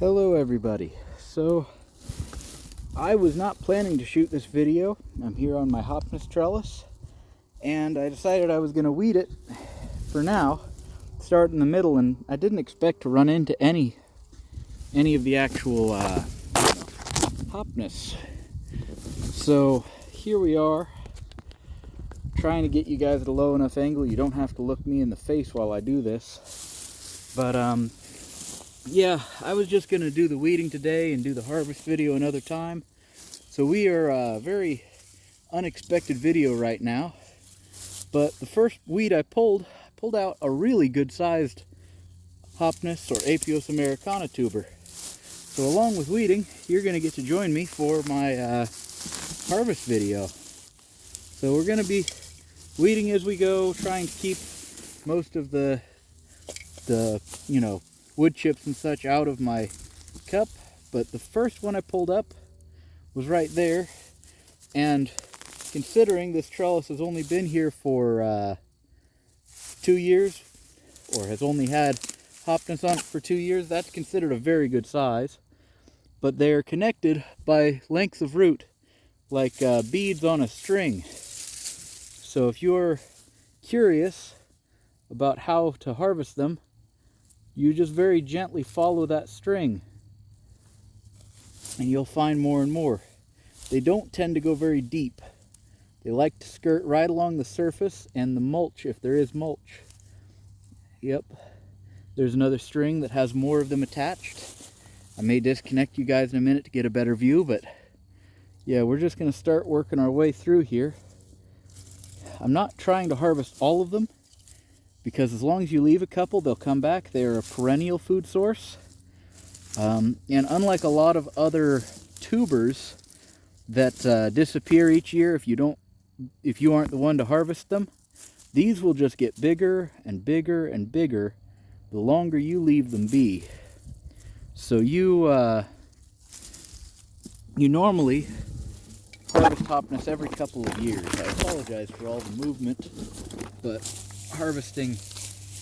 Hello everybody. So I was not planning to shoot this video. I'm here on my Hopniss trellis and I decided I was going to weed it for now, start in the middle, and I didn't expect to run into any of the actual Hopniss. So here we are, trying to get you guys at a low enough angle. You don't have to look me in the face while I do this, but yeah, I was just going to do the weeding today and do the harvest video another time. So we are a very unexpected video right now. But the first weed I pulled out a really good sized Hopniss or Apios Americana tuber. So along with weeding, you're going to get to join me for my harvest video. So we're going to be weeding as we go, trying to keep most of the wood chips and such out of my cup. But the first one I pulled up was right there, and considering this trellis has only been here for 2 years, or has only had Hopniss on it for 2 years, that's considered a very good size. But they're connected by lengths of root, like beads on a string. So if you're curious about how to harvest them, you just very gently follow that string and you'll find more and more. They don't tend to go very deep. They like to skirt right along the surface and the mulch, if there is mulch. Yep, there's another string that has more of them attached. I may disconnect you guys in a minute to get a better view, but yeah, we're just going to start working our way through here. I'm not trying to harvest all of them, because as long as you leave a couple, they'll come back. They are a perennial food source. And unlike a lot of other tubers that disappear each year if you aren't the one to harvest them, these will just get bigger and bigger and bigger the longer you leave them be. So you normally harvest Hopniss every couple of years. I apologize for all the movement, but harvesting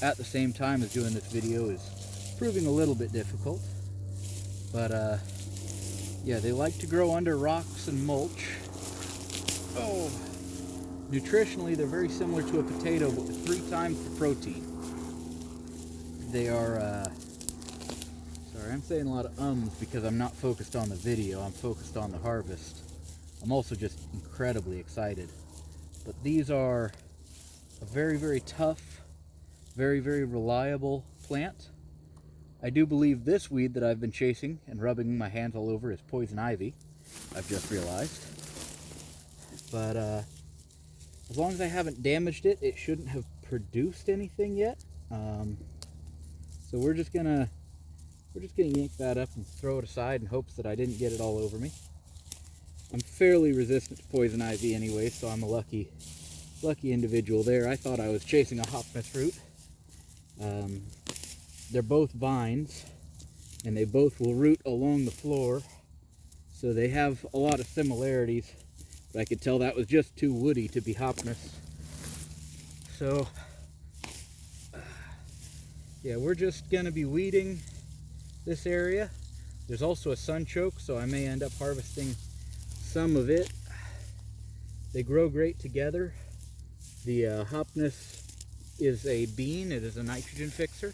at the same time as doing this video is proving a little bit difficult. But yeah, they like to grow under rocks and mulch. Oh, nutritionally they're very similar to a potato, but with 3 times the protein. They are sorry, I'm saying a lot of ums because I'm not focused on the video, I'm focused on the harvest. I'm also just incredibly excited. But these are a very, very tough, very, very reliable plant. I do believe this weed that I've been chasing and rubbing my hands all over is poison ivy, I've just realized. But as long as I haven't damaged it, it shouldn't have produced anything yet. So we're just gonna yank that up and throw it aside in hopes that I didn't get it all over me. I'm fairly resistant to poison ivy anyway, so I'm a lucky individual there. I thought I was chasing a Hopniss root. They're both vines, and they both will root along the floor, so they have a lot of similarities, but I could tell that was just too woody to be Hopniss. So yeah, we're just gonna be weeding this area. There's also a sunchoke, so I may end up harvesting some of it. They grow great together. The Hopniss is a bean, it is a nitrogen fixer,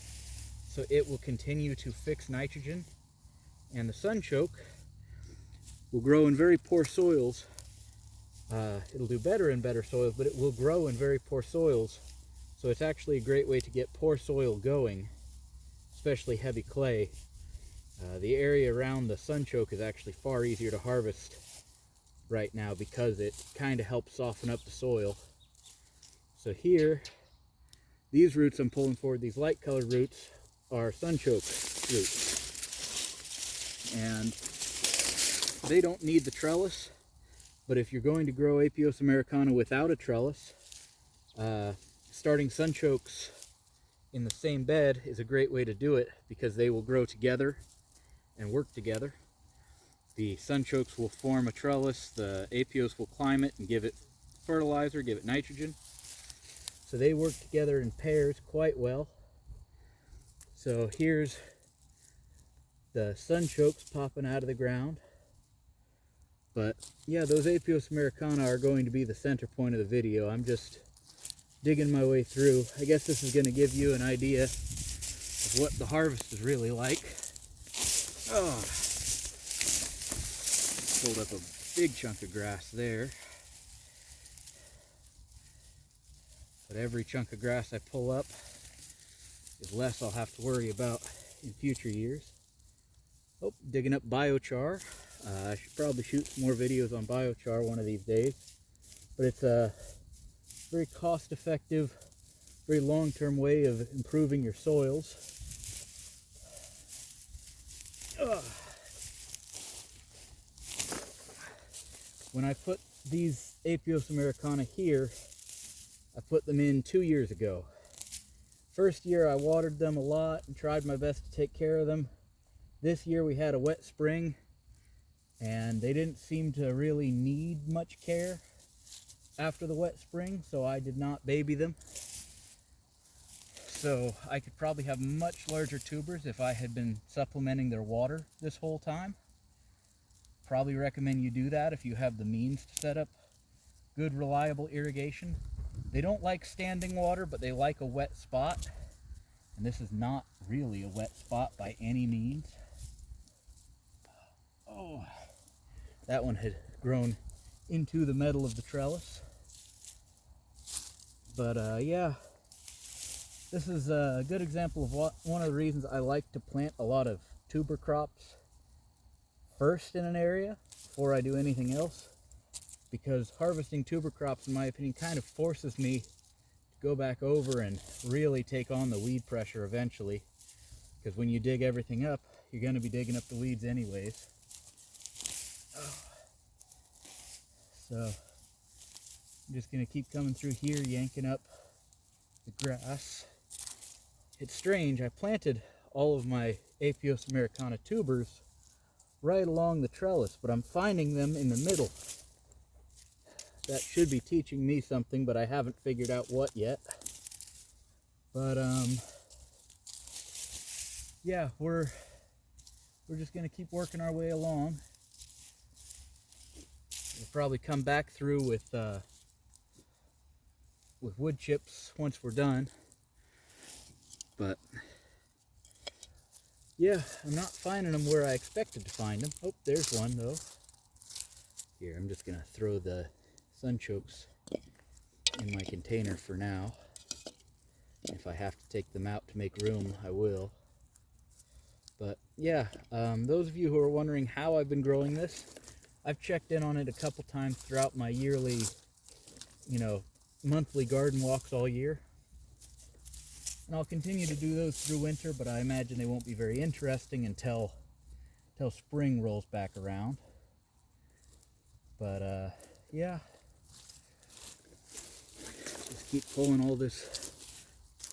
so it will continue to fix nitrogen. And the sunchoke will grow in very poor soils. It'll do better in better soils, but it will grow in very poor soils. So it's actually a great way to get poor soil going, especially heavy clay. The area around the sunchoke is actually far easier to harvest right now because it kind of helps soften up the soil. So here, these roots I'm pulling forward, these light colored roots, are sunchoke roots. And they don't need the trellis, but if you're going to grow Apios Americana without a trellis, starting sunchokes in the same bed is a great way to do it because they will grow together and work together. The sunchokes will form a trellis, the Apios will climb it and give it fertilizer, give it nitrogen. So they work together in pairs quite well. So here's the sunchokes popping out of the ground. But yeah, those Apios Americana are going to be the center point of the video. I'm just digging my way through. I guess this is going to give you an idea of what the harvest is really like. Oh, pulled up a big chunk of grass there. But every chunk of grass I pull up is less I'll have to worry about in future years. Oh, digging up biochar. I should probably shoot some more videos on biochar one of these days. But it's a very cost-effective, very long-term way of improving your soils. When I put these Apios Americana here, I put them in 2 years ago. First year I watered them a lot and tried my best to take care of them. This year we had a wet spring and they didn't seem to really need much care after the wet spring, so I did not baby them. So I could probably have much larger tubers if I had been supplementing their water this whole time. Probably recommend you do that if you have the means to set up good, reliable irrigation. They don't like standing water, but they like a wet spot. And this is not really a wet spot by any means. Oh, that one had grown into the metal of the trellis. But yeah, this is a good example of one of the reasons I like to plant a lot of tuber crops first in an area before I do anything else, because harvesting tuber crops, in my opinion, kind of forces me to go back over and really take on the weed pressure eventually, because when you dig everything up, you're going to be digging up the weeds anyways. So I'm just going to keep coming through here, yanking up the grass. It's strange, I planted all of my Apios Americana tubers right along the trellis, but I'm finding them in the middle. That should be teaching me something, but I haven't figured out what yet. But yeah, we're just gonna keep working our way along. We'll probably come back through with wood chips once we're done. But yeah, I'm not finding them where I expected to find them. Oh, there's one though. Here, I'm just gonna throw the sunchokes in my container for now. If I have to take them out to make room, I will. But yeah, those of you who are wondering how I've been growing this, I've checked in on it a couple times throughout my yearly, monthly garden walks all year. And I'll continue to do those through winter, but I imagine they won't be very interesting until spring rolls back around. But yeah, just keep pulling all this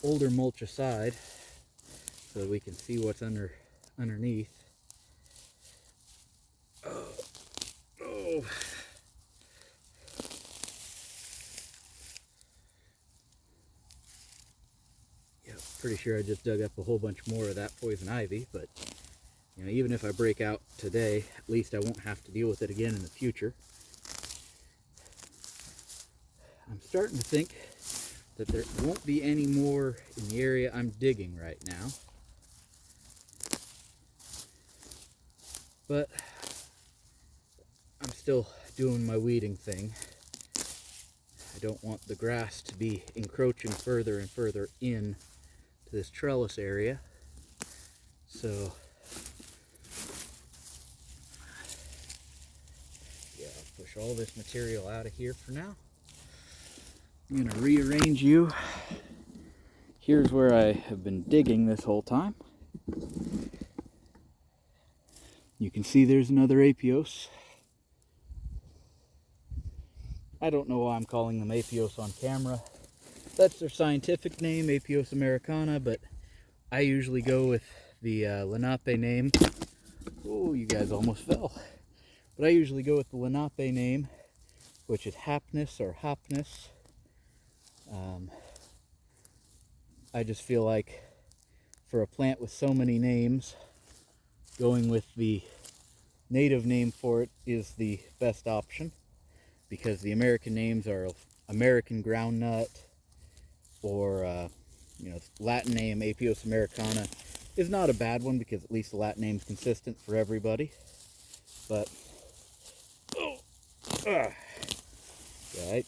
older mulch aside so that we can see what's underneath. Oh. Yeah, pretty sure I just dug up a whole bunch more of that poison ivy, but even if I break out today, at least I won't have to deal with it again in the future. I'm starting to think that there won't be any more in the area I'm digging right now. But I'm still doing my weeding thing. I don't want the grass to be encroaching further and further in to this trellis area. So yeah, I'll push all this material out of here for now. I'm going to rearrange you. Here's where I have been digging this whole time. You can see there's another Apios. I don't know why I'm calling them Apios on camera. That's their scientific name, Apios Americana, but I usually go with the Lenape name. Oh, you guys almost fell. But I usually go with the Lenape name, which is Hopniss or Hopniss. I just feel like for a plant with so many names, going with the native name for it is the best option, because the American names are American groundnut, or Latin name Apios Americana is not a bad one, because at least the Latin name is consistent for everybody. But yeah,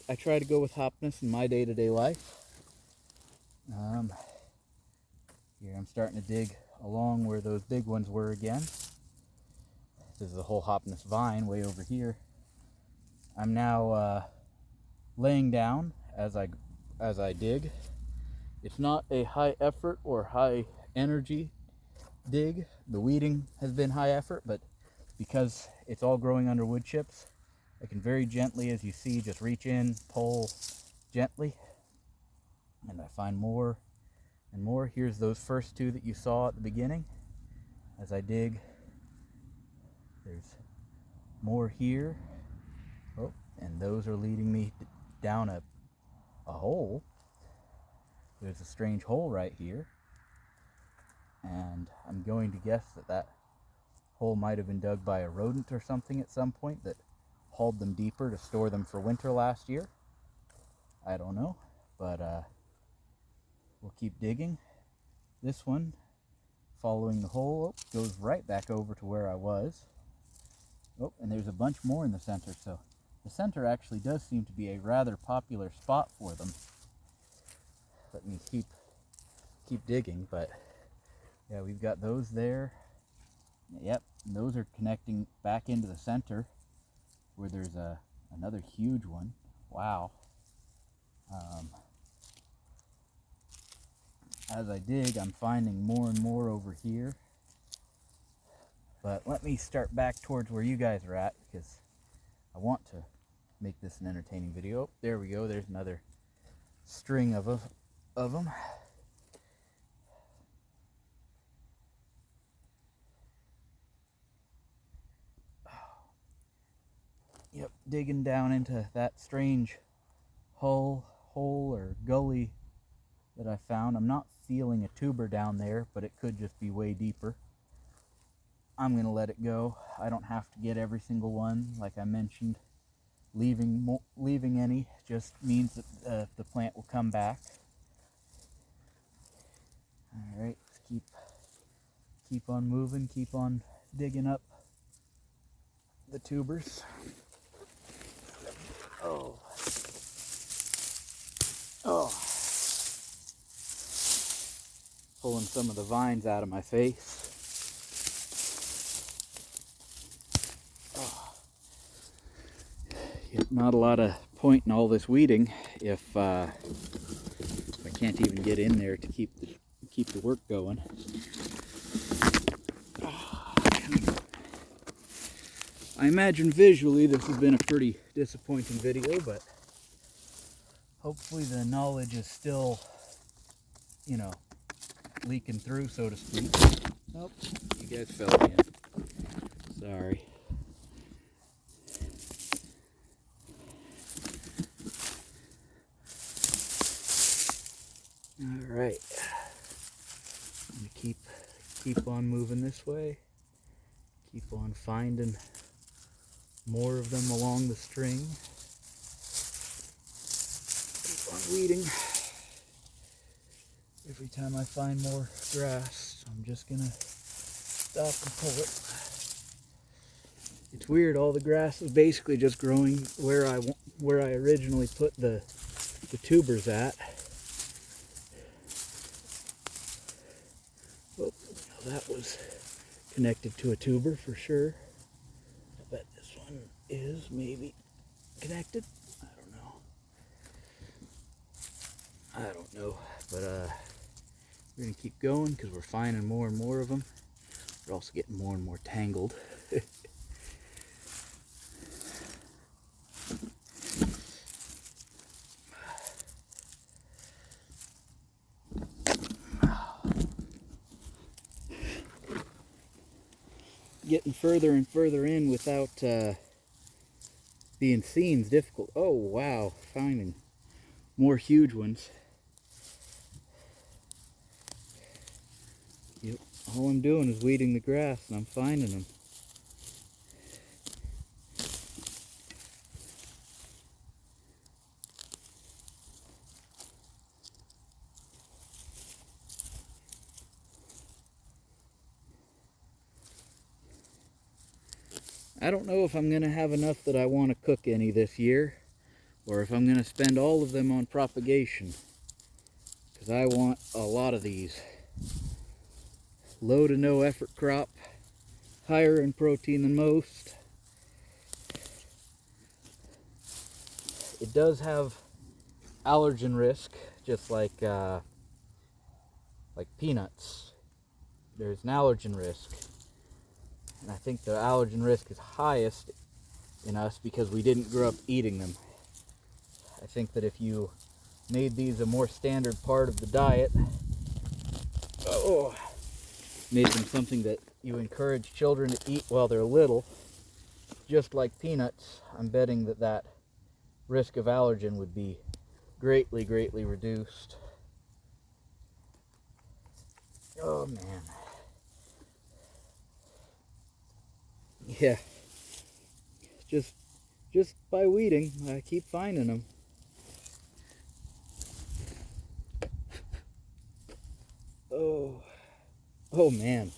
I try to go with Hopniss in my day-to-day life. Here I'm starting to dig along where those big ones were again. This is the whole Hopniss vine way over here. I'm now laying down as I dig. It's not a high effort or high energy dig. The weeding has been high effort, but because it's all growing under wood chips, I can very gently, as you see, just reach in, pull gently, and I find more and more. Here's those first two that you saw at the beginning. As I dig, there's more here. Oh, and those are leading me down a hole. There's a strange hole right here, and I'm going to guess that hole might have been dug by a rodent or something at some point that hauled them deeper to store them for winter last year. I don't know, but we'll keep digging. This one, following the hole, goes right back over to where I was. Oh, and there's a bunch more in the center, so the center actually does seem to be a rather popular spot for them. Let me keep digging, but yeah, we've got those there. Yep, and those are connecting back into the center where there's another huge one. Wow. As I dig, I'm finding more and more over here. But let me start back towards where you guys are at, because I want to make this an entertaining video. Oh, there we go. There's another string of them. Yep, digging down into that strange hole or gully that I found. I'm not feeling a tuber down there, but it could just be way deeper. I'm going to let it go. I don't have to get every single one, like I mentioned. Leaving any just means that the plant will come back. Alright, let's keep on moving, keep on digging up the tubers. Oh. Pulling some of the vines out of my face. Yep, not a lot of point in all this weeding if I can't even get in there to keep the work going. I imagine visually this has been a pretty disappointing video, but hopefully the knowledge is still, leaking through, so to speak. Oh, you guys fell in. Sorry. All right. I'm gonna keep on moving this way. Keep on finding more of them along the string. Keep on weeding. Every time I find more grass, I'm just gonna stop and pull it. It's weird, all the grass is basically just growing where I originally put the tubers at. Oh, that was connected to a tuber for sure. I bet this one is maybe connected. I don't know, but we're gonna keep going because we're finding more and more of them. We're also getting more and more tangled. Getting further and further in without being seen is difficult. Oh wow, finding more huge ones. Yep, All I'm doing is weeding the grass, and I'm finding them. I don't know if I'm going to have enough that I want to cook any this year, or if I'm going to spend all of them on propagation, because I want a lot of these. Low to no effort crop, higher in protein than most. It does have allergen risk, just like peanuts. There's an allergen risk. And I think the allergen risk is highest in us because we didn't grow up eating them. I think that if you made these a more standard part of the diet, made them something that you encourage children to eat while they're little, just like peanuts, I'm betting that that risk of allergen would be greatly, greatly reduced. Oh man. Yeah. Just by weeding, I keep finding them. Oh man.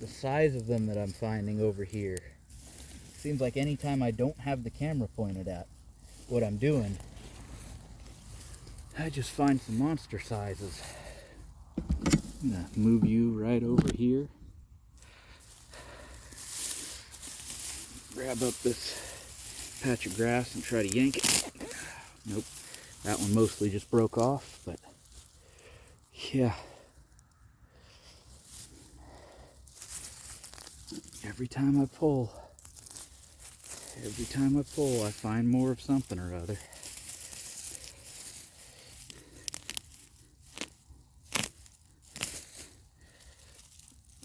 The size of them that I'm finding over here. Seems like anytime I don't have the camera pointed at what I'm doing, I just find some monster sizes. I'm gonna move you right over here. Grab up this patch of grass and try to yank it. Nope, that one mostly just broke off, but yeah. Every time I pull, I find more of something or other.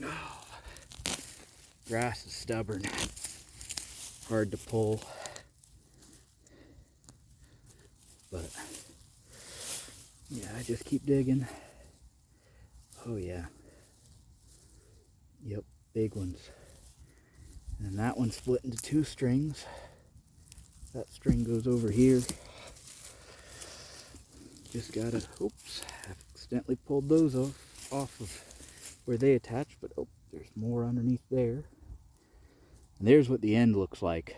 Oh, grass is stubborn, hard to pull, but yeah, I just keep digging. Oh yeah, yep, big ones. And that one split into 2 strings. That string goes over here. Just gotta, oops, I accidentally pulled those off of where they attach, but oh, there's more underneath there. And there's what the end looks like.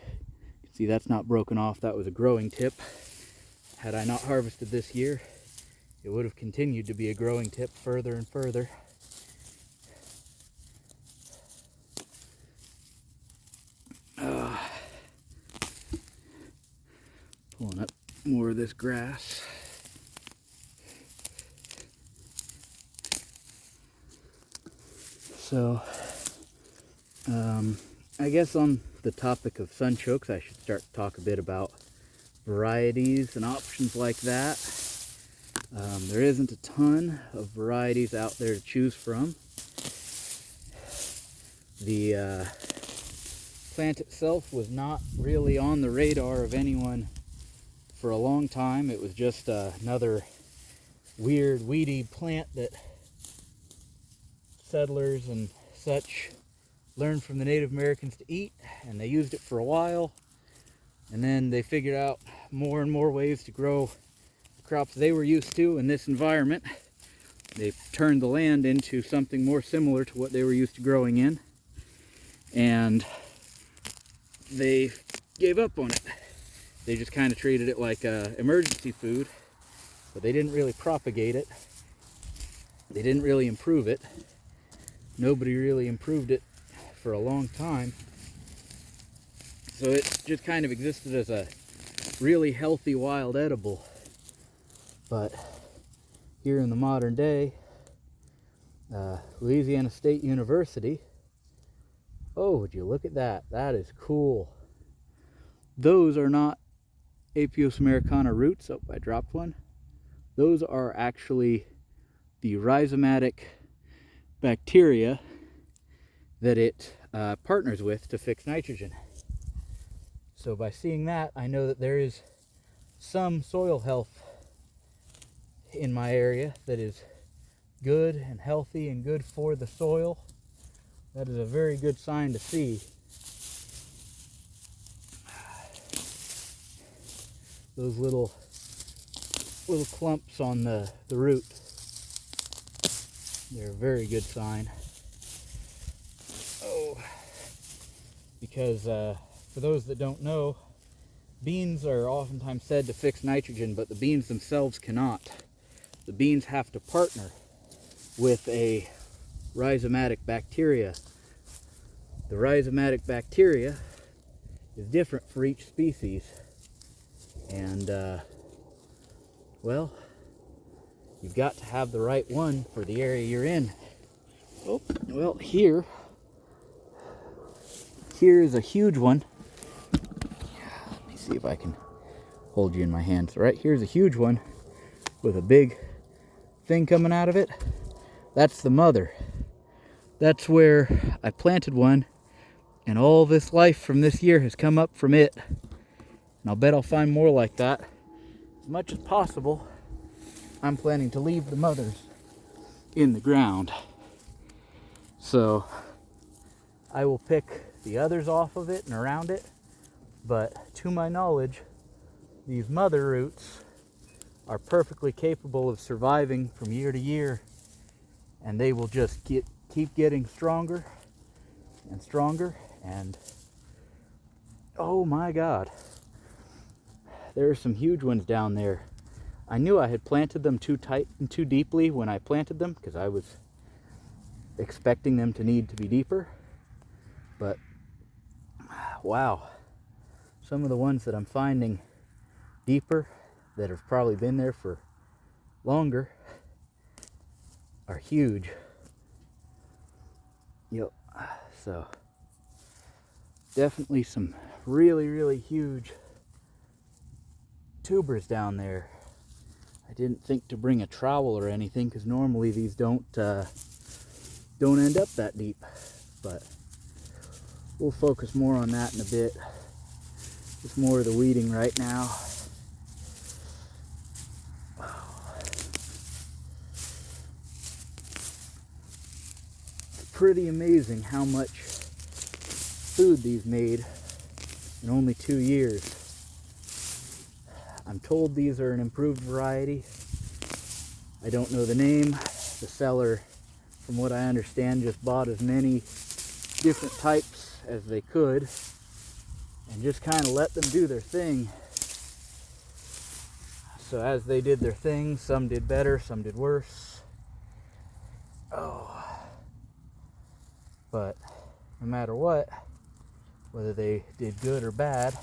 You can see that's not broken off. That was a growing tip. Had I not harvested this year, it would have continued to be a growing tip further and further. Pulling up more of this grass. So, I guess on the topic of sunchokes, I should start to talk a bit about varieties and options like that. There isn't a ton of varieties out there to choose from. The plant itself was not really on the radar of anyone for a long time. It was just another weird weedy plant that settlers and such learned from the Native Americans to eat, and they used it for a while, and then they figured out more and more ways to grow the crops they were used to in this environment. They turned the land into something more similar to what they were used to growing in, and they gave up on it. They just kind of treated it like emergency food, but they didn't really propagate it. They didn't really improve it. Nobody really improved it for a long time. So it just kind of existed as a really healthy wild edible. But here in the modern day, Louisiana State University, oh, would you look at that? That is cool. Those are not Apios Americana roots. Oh, I dropped one. Those are actually the rhizomatic bacteria that it partners with to fix nitrogen. So by seeing that, I know that there is some soil health in my area that is good and healthy and good for the soil. That is a very good sign to see. Those little clumps on the root, they're a very good sign. Oh, because for those that don't know, beans are oftentimes said to fix nitrogen, but the beans themselves cannot. The beans have to partner with a rhizomatic bacteria. The rhizomatic bacteria is different for each species, and well, you've got to have the right one for the area you're in. Oh, well, here's a huge one. Let me see if I can hold you in my hands. Right here's a huge one with a big thing coming out of it. That's the mother. That's where I planted one, and all this life from this year has come up from it. And I'll bet I'll find more like that. As much as possible, I'm planning to leave the mothers in the ground. So I will pick the others off of it and around it, but to my knowledge, these mother roots are perfectly capable of surviving from year to year, and they will just keep getting stronger and stronger. And oh my God, there are some huge ones down there. I knew I had planted them too tight and too deeply when I planted them, because I was expecting them to need to be deeper. But wow, some of the ones that I'm finding deeper, that have probably been there for longer, are huge. Yep. So definitely some really huge tubers down there. I didn't think to bring a trowel or anything, because normally these don't end up that deep, but we'll focus more on that in a bit. Just more of the weeding right now. It's pretty amazing how much food these made in only 2 years. I'm told these are an improved variety. I don't know the name. The seller, from what I understand, just bought as many different types as they could and just kind of let them do their thing. So as they did their thing, some did better, some did worse. Oh. But no matter what, whether they did good or bad,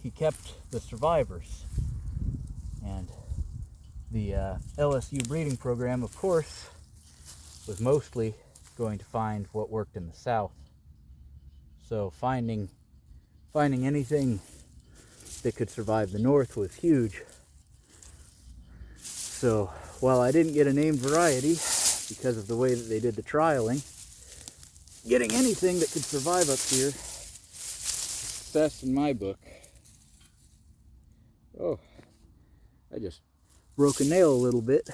he kept the survivors. And the LSU breeding program, of course, was mostly going to find what worked in the South. So finding anything that could survive the North was huge. So while I didn't get a named variety because of the way that they did the trialing, getting anything that could survive up here, success in my book. Oh, I just broke a nail a little bit.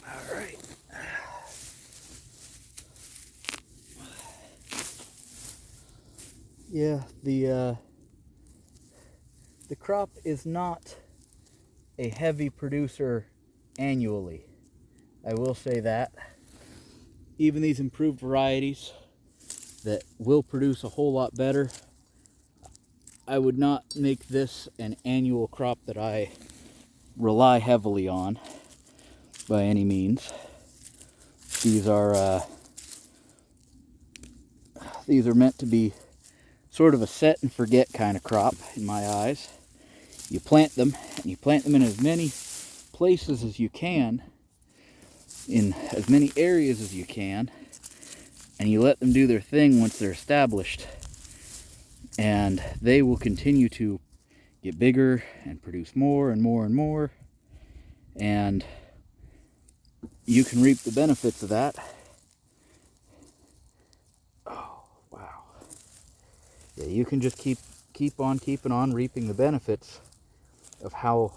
All right. Yeah, the crop is not a heavy producer annually. I will say that. Even these improved varieties that will produce a whole lot better, I would not make this an annual crop that I rely heavily on by any means. These are meant to be sort of a set and forget kind of crop in my eyes. You plant them, and you plant them in as many places as you can, in as many areas as you can, and you let them do their thing once they're established, and they will continue to get bigger and produce more and more and more, and you can reap the benefits of that. Oh, wow. Yeah, you can just keep on keeping on reaping the benefits of how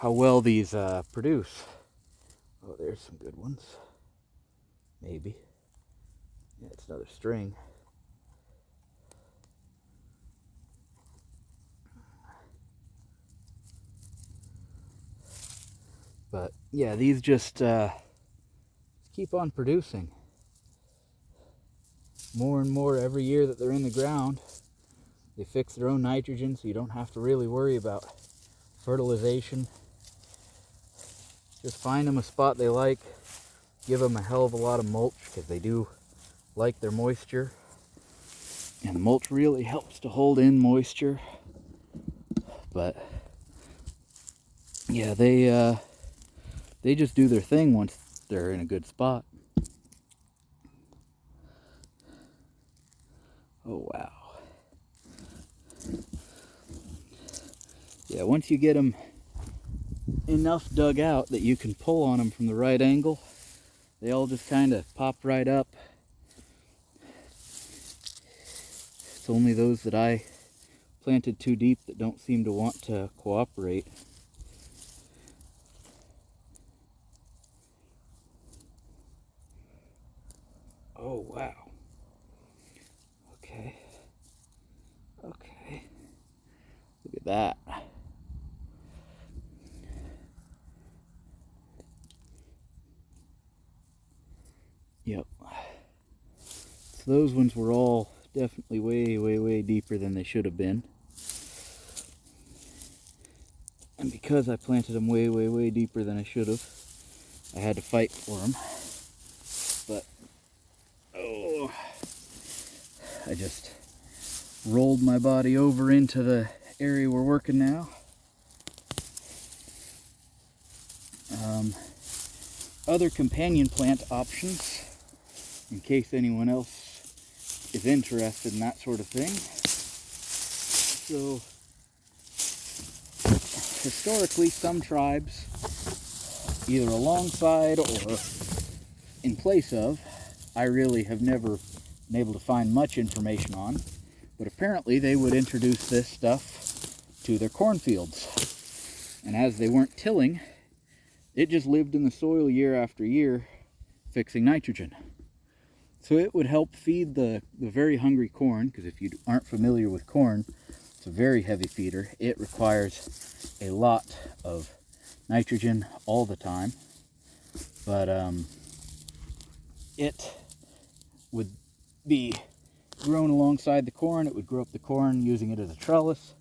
well these produce. Oh, there's some good ones. Maybe. Yeah, it's another string. But yeah, these just keep on producing. More and more every year that they're in the ground. They fix their own nitrogen, so you don't have to really worry about fertilization. Just find them a spot they like. Give them a hell of a lot of mulch, because they do like their moisture. And mulch really helps to hold in moisture. But yeah, they just do their thing once they're in a good spot. Oh wow. Yeah, once you get them enough dug out that you can pull on them from the right angle, they all just kind of pop right up. It's only those that I planted too deep that don't seem to want to cooperate. Oh wow. Okay. Okay. Look at that. Yep. So those ones were all definitely way deeper than they should have been. And because I planted them way deeper than I should have, I had to fight for them. But, oh, I just rolled my body over into the area we're working now. Other companion plant options, in case anyone else is interested in that sort of thing. So, historically, some tribes, either alongside or in place of, I really have never been able to find much information on, but apparently they would introduce this stuff to their cornfields. And as they weren't tilling, it just lived in the soil year after year, fixing nitrogen. So it would help feed the very hungry corn, because if you aren't familiar with corn, it's a very heavy feeder. It requires a lot of nitrogen all the time. But it would be grown alongside the corn. It would grow up the corn using it as a trellis.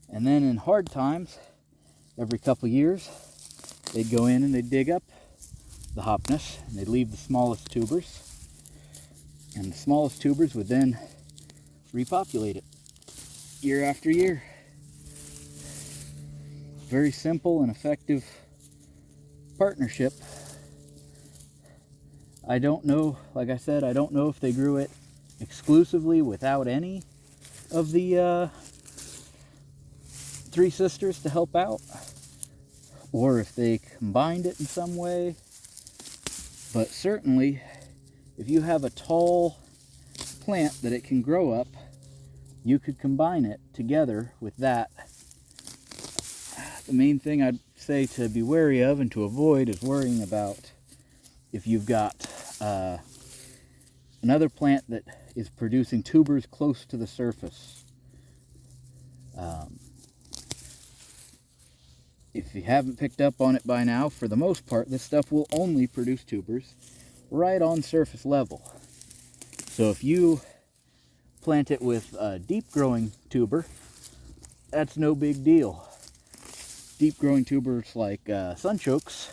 And then in hard times, every couple years, they'd go in and they'd dig up the Hopniss, and they'd leave the smallest tubers. And the smallest tubers would then repopulate it year after year. Very simple and effective partnership. I don't know, like I said, I don't know if they grew it exclusively without any of the three sisters to help out, or if they combined it in some way. But certainly, if you have a tall plant that it can grow up, you could combine it together with that. The main thing I'd say to be wary of and to avoid is worrying about if you've got another plant that is producing tubers close to the surface. If you haven't picked up on it by now, for the most part, this stuff will only produce tubers right on surface level. So if you plant it with a deep growing tuber, that's no big deal. Deep growing tubers like sunchokes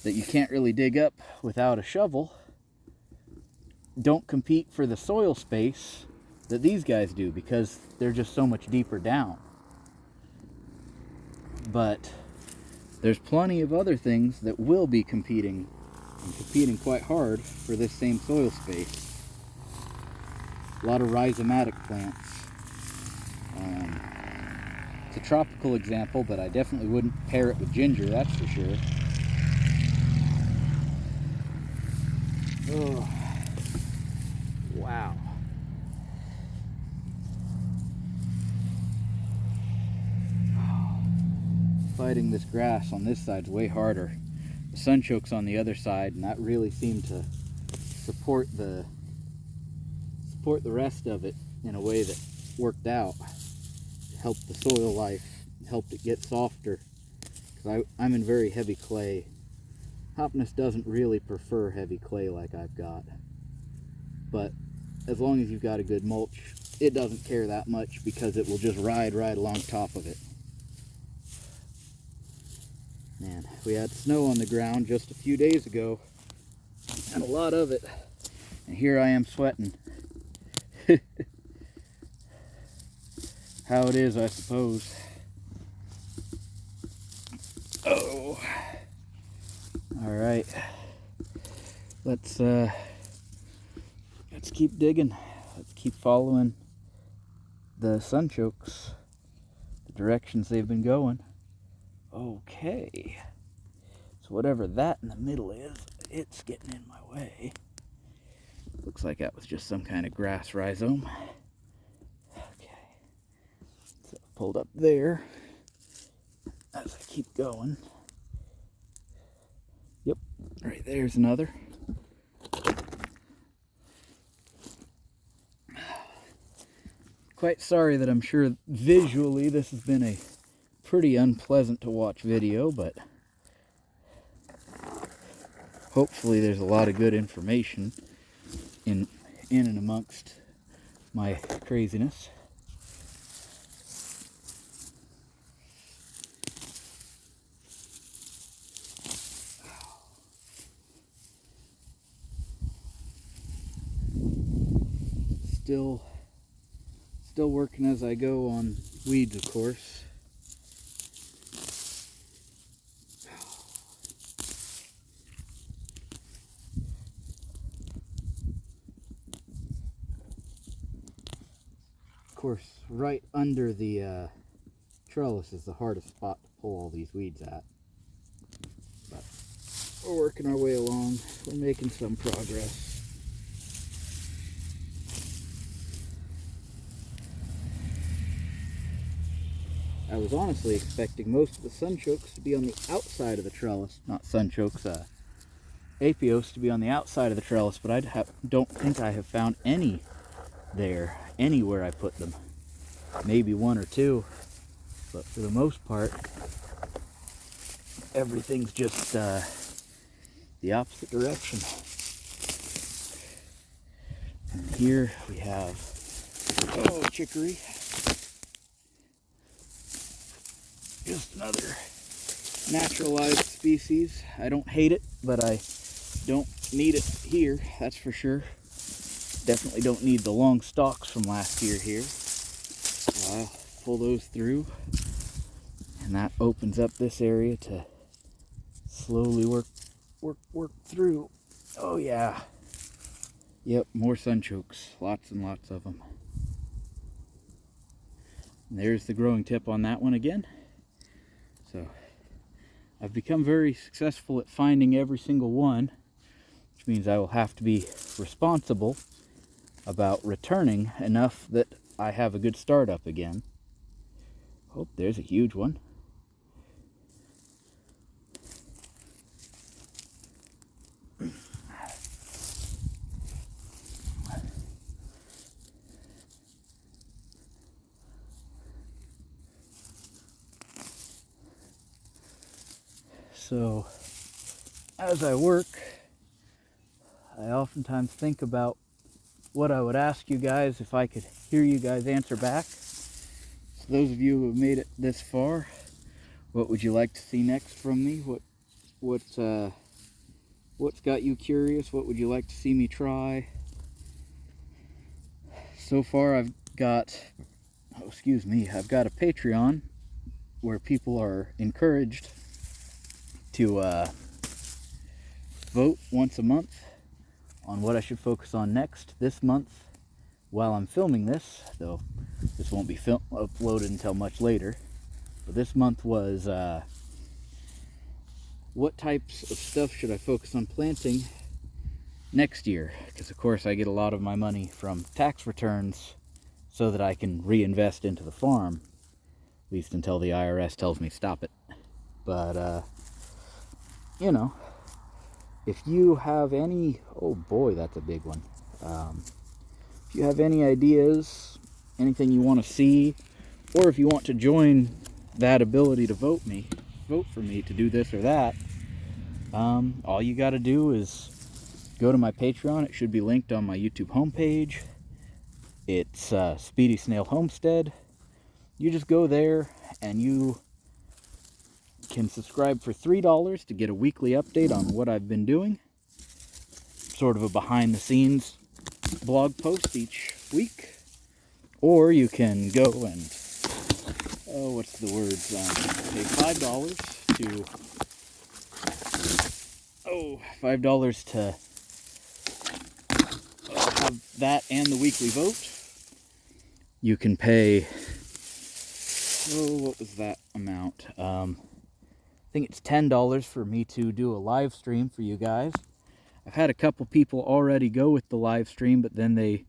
that you can't really dig up without a shovel don't compete for the soil space that these guys do, because they're just so much deeper down. But there's plenty of other things that will be competing, and competing quite hard for this same soil space. A lot of rhizomatic plants. It's a tropical example, but I definitely wouldn't pair it with ginger, that's for sure. Oh, wow. fighting this grass on this side's way harder. The sunchoke's on the other side, and that really seemed to support the rest of it in a way that worked out. It helped the soil life, helped it get softer. Because I'm in very heavy clay. Hopniss doesn't really prefer heavy clay like I've got. But as long as you've got a good mulch, it doesn't care that much because it will just ride right along top of it. Man, we had snow on the ground just a few days ago, and a lot of it. And here I am sweating. How it is, I suppose. Oh. All right. Let's keep digging. Let's keep following the sunchokes, the directions they've been going. Okay. So whatever that in the middle is, it's getting in my way. Looks like that was just some kind of grass rhizome. Okay. So pulled up there as I keep going. Yep, right there's another. Quite sorry that I'm sure visually this has been a pretty unpleasant to watch video, but hopefully there's a lot of good information in and amongst my craziness. Still working as I go on weeds, of course. Of course, right under the trellis is the hardest spot to pull all these weeds at. But we're working our way along. We're making some progress. I was honestly expecting most of the sunchokes to be on the outside of the trellis. Not sunchokes, Apios to be on the outside of the trellis, but I don't think I have found any there, anywhere I put them. Maybe one or two, but for the most part, everything's just the opposite direction. And here we have, oh, chicory. Just another naturalized species. I don't hate it, but I don't need it here, that's for sure. Definitely don't need the long stalks from last year here. So I'll pull those through, and that opens up this area to slowly work through. Oh yeah. Yep, more sunchokes. Lots and lots of them. And there's the growing tip on that one again. So I've become very successful at finding every single one, which means I will have to be responsible about returning enough that I have a good start up again. Oh, there's a huge one. So, as I work, I oftentimes think about what I would ask you guys if I could hear you guys answer back. So those of you who have made it this far, what would you like to see next from me? What's got you curious? What would you like to see me try? So far I've got a Patreon where people are encouraged to vote once a month on what I should focus on next. This month, while I'm filming this, though this won't be uploaded until much later, but this month was what types of stuff should I focus on planting next year? Because of course I get a lot of my money from tax returns so that I can reinvest into the farm, at least until the IRS tells me stop it. But you know, if you have any, oh boy, that's a big one. If you have any ideas, anything you want to see, or if you want to join that ability to vote for me to do this or that, all you got to do is go to my Patreon. It should be linked on my YouTube homepage. It's Speedy Snail Homestead. You just go there and you can subscribe for $3 to get a weekly update on what I've been doing. Sort of a behind the scenes blog post each week. Or you can go and, what's the words? Pay $5 to have that and the weekly vote. You can pay, what was that amount? I think it's $10 for me to do a live stream for you guys. I've had a couple people already go with the live stream, but then they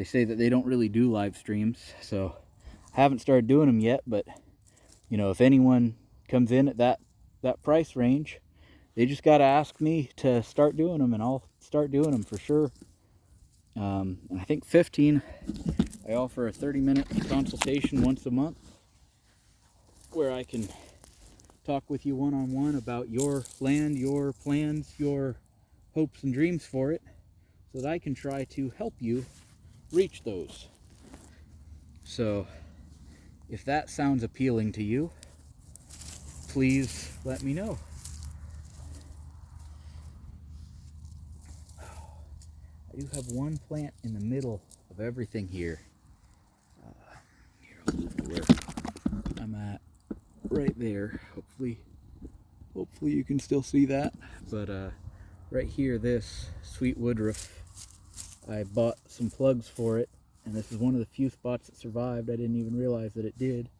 say that they don't really do live streams, so I haven't started doing them yet. But you know, if anyone comes in at that price range, they just got to ask me to start doing them, and I'll start doing them for sure. And I think 15, I offer a 30-minute consultation once a month where I can talk with you one-on-one about your land, your plans, your hopes and dreams for it, so that I can try to help you reach those. So if that sounds appealing to you, please let me know. I do have one plant in the middle of everything here. Here, I'll move to where I'm at. Right there. Hopefully you can still see that. But right here, this sweet woodruff, I bought some plugs for it, and this is one of the few spots that survived. I didn't even realize that it did.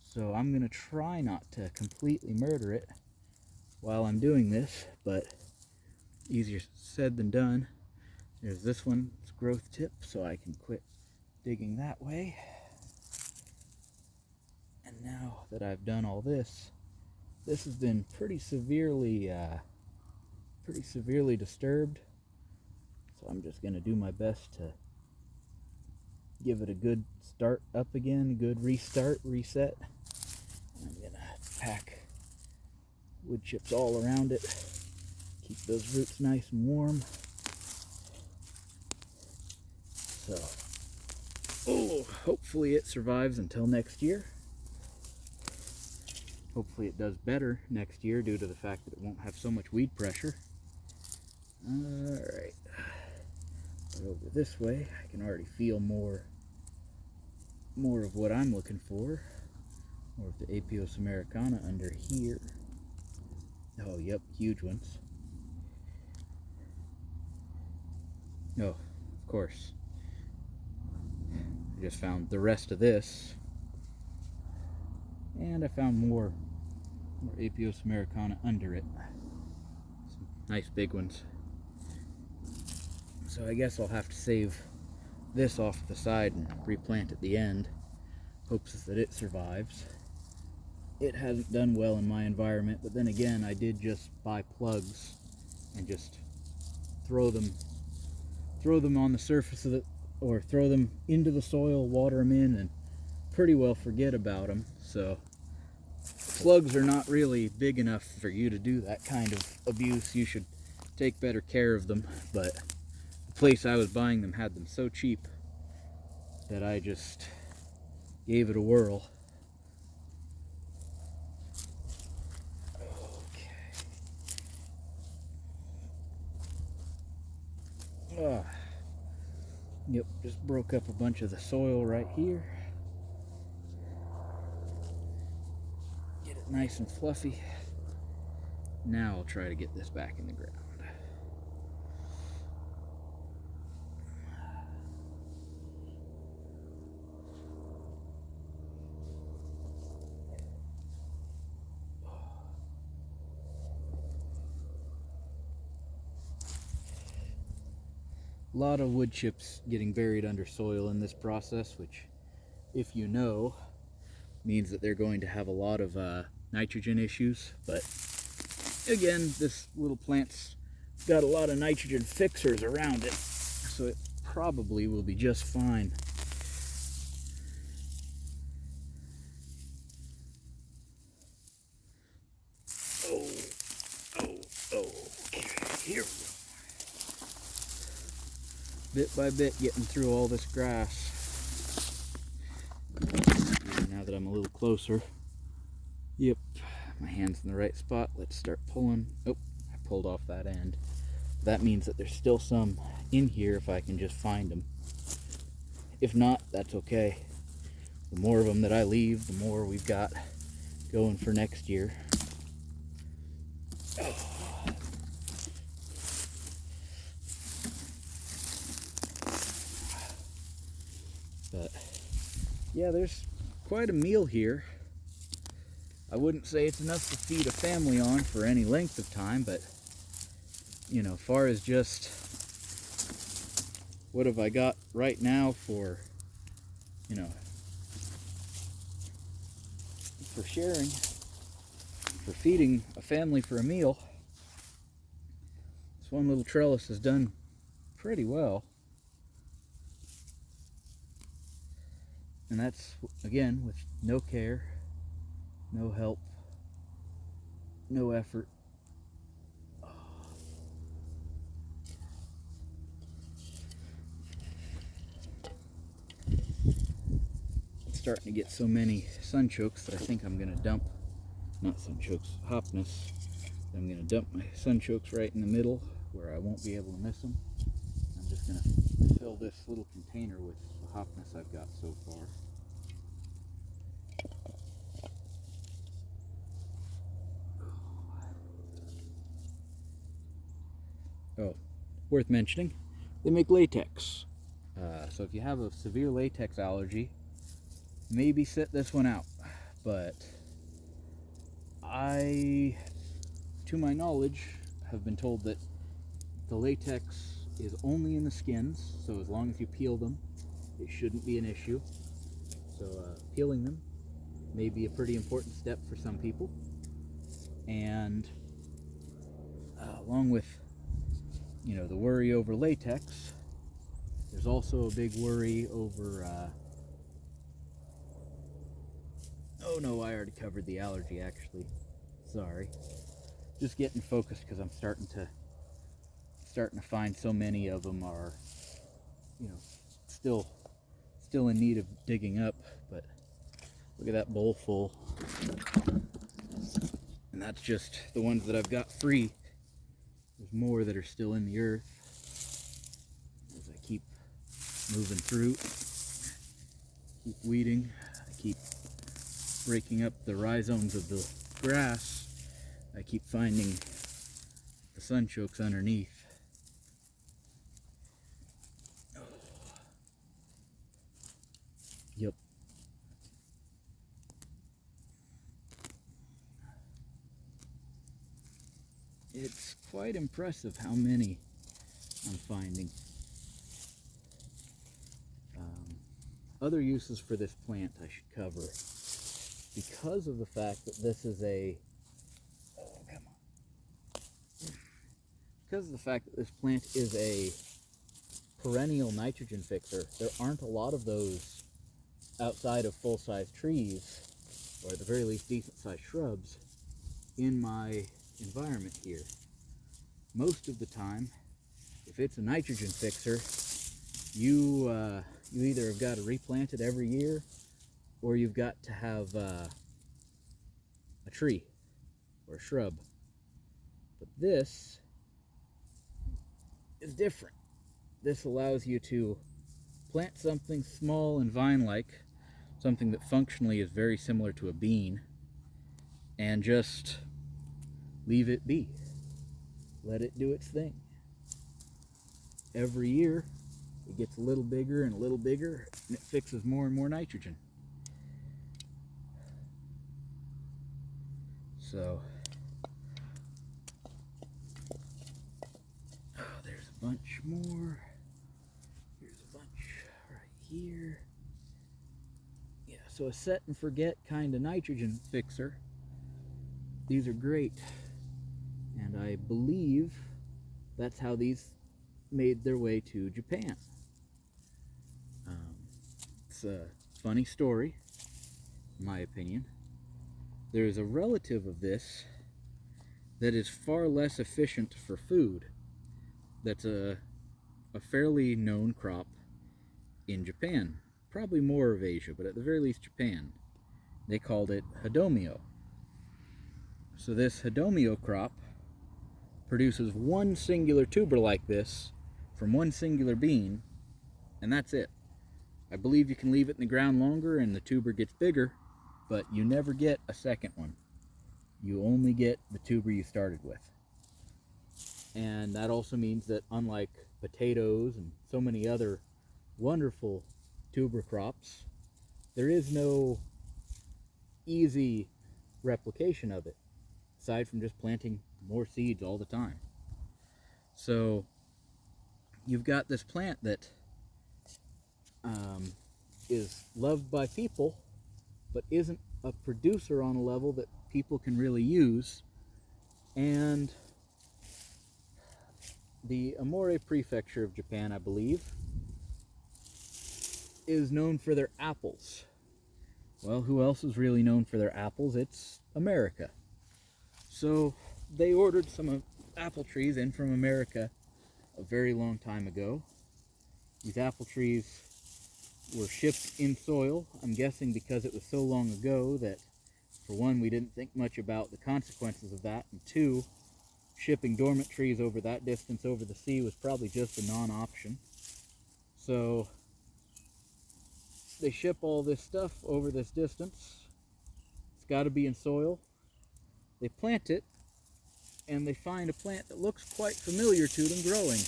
So I'm gonna try not to completely murder it while I'm doing this, but easier said than done. There's this one, it's growth tip, so I can quit digging that way. And now that I've done all this, this has been pretty severely disturbed. So I'm just gonna do my best to give it a good start up again, good reset. I'm gonna pack wood chips all around it, keep those roots nice and warm. So, hopefully it survives until next year. Hopefully it does better next year due to the fact that it won't have so much weed pressure. Alright. But over this way, I can already feel more of what I'm looking for. More of the Apios Americana under here. Oh, yep, huge ones. Oh, of course. I just found the rest of this. And I found more Apios Americana under it. Some nice big ones. So I guess I'll have to save this off to the side and replant at the end. Hopes that it survives. It hasn't done well in my environment, but then again, I did just buy plugs and just throw them on the surface of or throw them into the soil, water them in, and pretty well forget about them. So plugs are not really big enough for you to do that kind of abuse. You should take better care of them. But the place I was buying them had them so cheap that I just gave it a whirl. Okay. Yep, just broke up a bunch of the soil right here. Get it nice and fluffy. Now I'll try to get this back in the ground. A lot of wood chips getting buried under soil in this process, which, if you know, means that they're going to have a lot of nitrogen issues. But again, this little plant's got a lot of nitrogen fixers around it, so it probably will be just fine. Okay, here we go. Bit by bit, getting through all this grass. Now that I'm a little closer. Yep, my hand's in the right spot. Let's start pulling. Oh, I pulled off that end. That means that there's still some in here if I can just find them. If not, that's okay. The more of them that I leave, the more we've got going for next year. But yeah, there's quite a meal here. I wouldn't say it's enough to feed a family on for any length of time, but you know, far as just what have I got right now for, you know, for sharing, for feeding a family for a meal, this one little trellis has done pretty well. And that's, again, with no care, no help, no effort. It's starting to get so many sunchokes that I think I'm going to dump, not sunchokes, Hopniss. I'm going to dump my sunchokes right in the middle where I won't be able to miss them. I'm just going to fill this little container with the Hopniss I've got so far. Oh, worth mentioning, they make latex. So if you have a severe latex allergy, maybe sit this one out. But I, to my knowledge, have been told that the latex is only in the skins, so as long as you peel them, it shouldn't be an issue. So peeling them may be a pretty important step for some people. And along with, you know, the worry over latex, there's also a big worry over, oh no, I already covered the allergy actually, sorry. Just getting focused because I'm starting to find so many of them are, you know, still in need of digging up. But look at that bowl full, and that's just the ones that I've got free. There's more that are still in the earth as I keep moving through, keep weeding, I keep breaking up the rhizomes of the grass. I keep finding the sunchokes underneath. Yep. It's quite impressive how many I'm finding. Other uses for this plant I should cover. Because of the fact that this is a, because of the fact that this plant is a perennial nitrogen fixer, there aren't a lot of those outside of full-size trees, or at the very least decent-sized shrubs, in my environment here. Most of the time, if it's a nitrogen fixer, you either have got to replant it every year, or you've got to have a tree or a shrub. But this is different. This allows you to plant something small and vine-like, something that functionally is very similar to a bean, and just leave it be. Let it do its thing. Every year, it gets a little bigger and a little bigger, and it fixes more and more nitrogen. So, oh, there's a bunch more. Here's a bunch right here. Yeah, so a set and forget kind of nitrogen fixer these are great, and I believe that's how these made their way to Japan. It's a funny story, in my opinion. There's a relative of this that is far less efficient for food. That's a fairly known crop in Japan. Probably more of Asia, but at the very least Japan. They called it Hadomio. So this Hadomio crop produces one singular tuber like this from one singular bean, and that's it. I believe you can leave it in the ground longer and the tuber gets bigger, but you never get a second one. You only get the tuber you started with. And that also means that unlike potatoes and so many other wonderful tuber crops, there is no easy replication of it, aside from just planting more seeds all the time. So you've got this plant that is loved by people, but isn't a producer on a level that people can really use. And the Amore prefecture of Japan, I believe, is known for their apples. Well, who else is really known for their apples? It's America. So they ordered some apple trees in from America a very long time ago. These apple trees were shipped in soil, I'm guessing because it was so long ago that, for one, we didn't think much about the consequences of that, and two, shipping dormant trees over that distance over the sea was probably just a non-option. So they ship all this stuff over this distance. It's got to be in soil. They plant it, and they find a plant that looks quite familiar to them growing.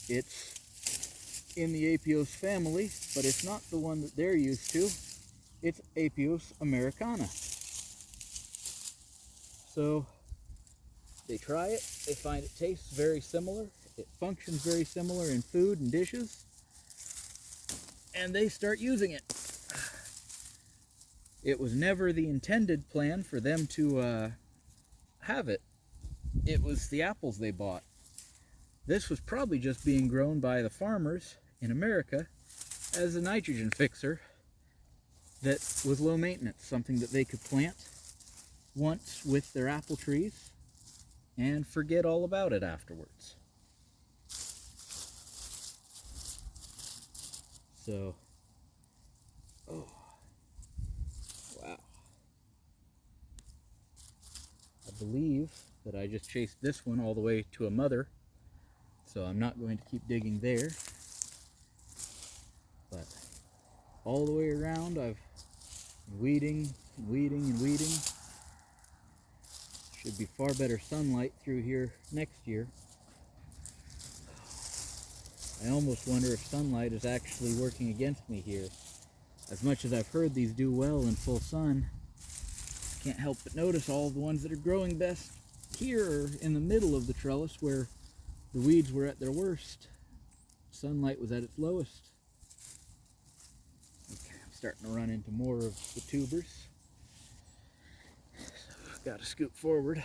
It's in the Apios family, but it's not the one that they're used to. It's Apios Americana. So they try it, they find it tastes very similar, it functions very similar in food and dishes, and they start using it. It was never the intended plan for them to have it. It was the apples they bought. This was probably just being grown by the farmers in America as a nitrogen fixer that was low maintenance, something that they could plant once with their apple trees and forget all about it afterwards. So, oh, wow. I believe that I just chased this one all the way to a mother, so I'm not going to keep digging there. But all the way around, I've been weeding and weeding and weeding. Should be far better sunlight through here next year. I almost wonder if sunlight is actually working against me here. As much as I've heard these do well in full sun, can't help but notice all the ones that are growing best here are in the middle of the trellis where the weeds were at their worst. Sunlight was at its lowest. Okay, I'm starting to run into more of the tubers. So I've got to scoop forward.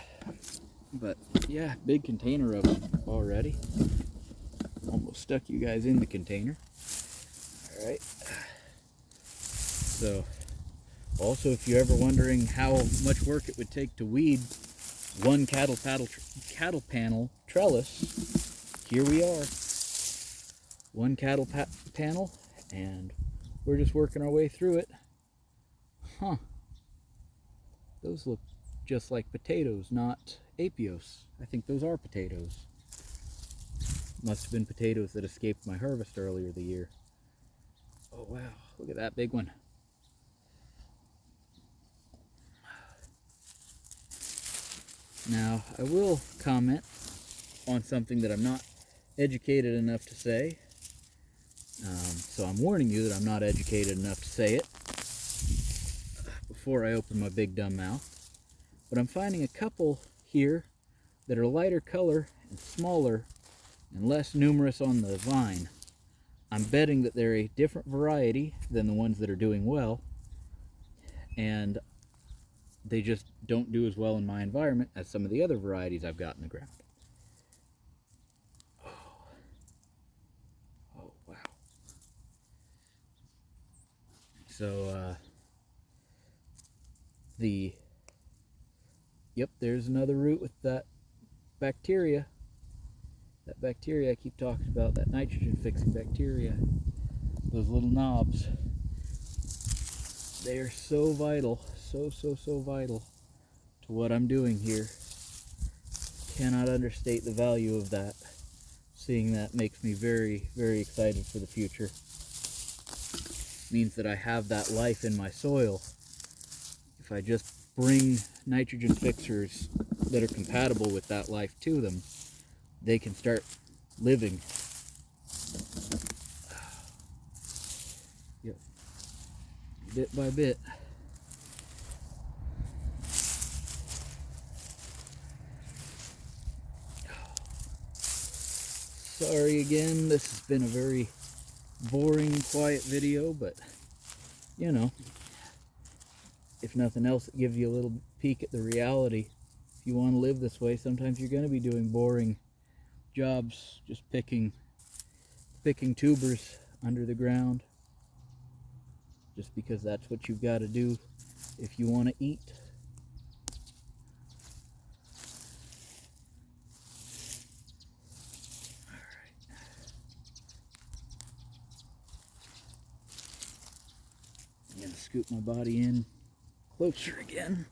But yeah, big container of them already. Almost stuck you guys in the container. Alright. So, also if you're ever wondering how much work it would take to weed one cattle panel trellis, here we are. One cattle panel, and we're just working our way through it. Huh. Those look just like potatoes, not Apios. I think those are potatoes. Must have been potatoes that escaped my harvest earlier the year. Oh wow, look at that big one. Now, I will comment on something that I'm not educated enough to say. So I'm warning you that I'm not educated enough to say it before I open my big dumb mouth. But I'm finding a couple here that are lighter color and smaller and less numerous on the vine. I'm betting that they're a different variety than the ones that are doing well. And they just don't do as well in my environment as some of the other varieties I've got in the ground. Oh wow. So yep, there's another root with that bacteria. That bacteria I keep talking about, that nitrogen fixing bacteria. Those little knobs. They are so vital, so vital to what I'm doing here. Cannot understate the value of that. Seeing that makes me very excited for the future. Means that I have that life in my soil. If I just bring nitrogen fixers that are compatible with that life to them, they can start living. Yep. Bit by bit. Sorry again, this has been a very boring, quiet video, but you know, if nothing else, it gives you a little peek at the reality. If you want to live this way, sometimes you're going to be doing boring jobs, just picking tubers under the ground, just because that's what you've got to do if you want to eat. I'm going to scoop my body in closer again.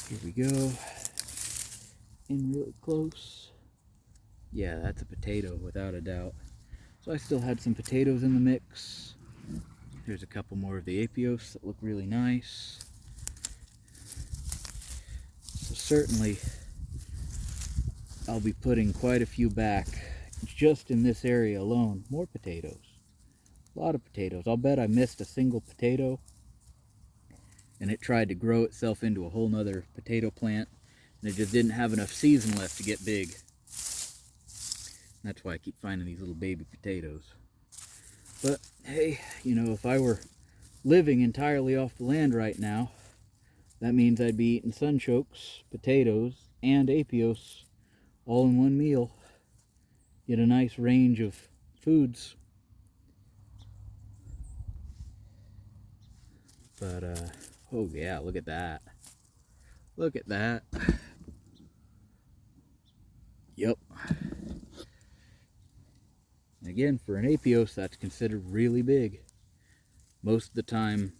Here we go. In really close. Yeah, that's a potato without a doubt. So I still had some potatoes in the mix. There's a couple more of the Apios that look really nice. So certainly I'll be putting quite a few back just in this area alone. More potatoes. A lot of potatoes. I'll bet I missed a single potato and it tried to grow itself into a whole nother potato plant, and it just didn't have enough season left to get big. That's why I keep finding these little baby potatoes. But hey, you know, if I were living entirely off the land right now, that means I'd be eating sunchokes, potatoes, and Apios all in one meal. Get a nice range of foods. But oh yeah, look at that. Look at that. Yep. Again, for an Apios, that's considered really big. Most of the time,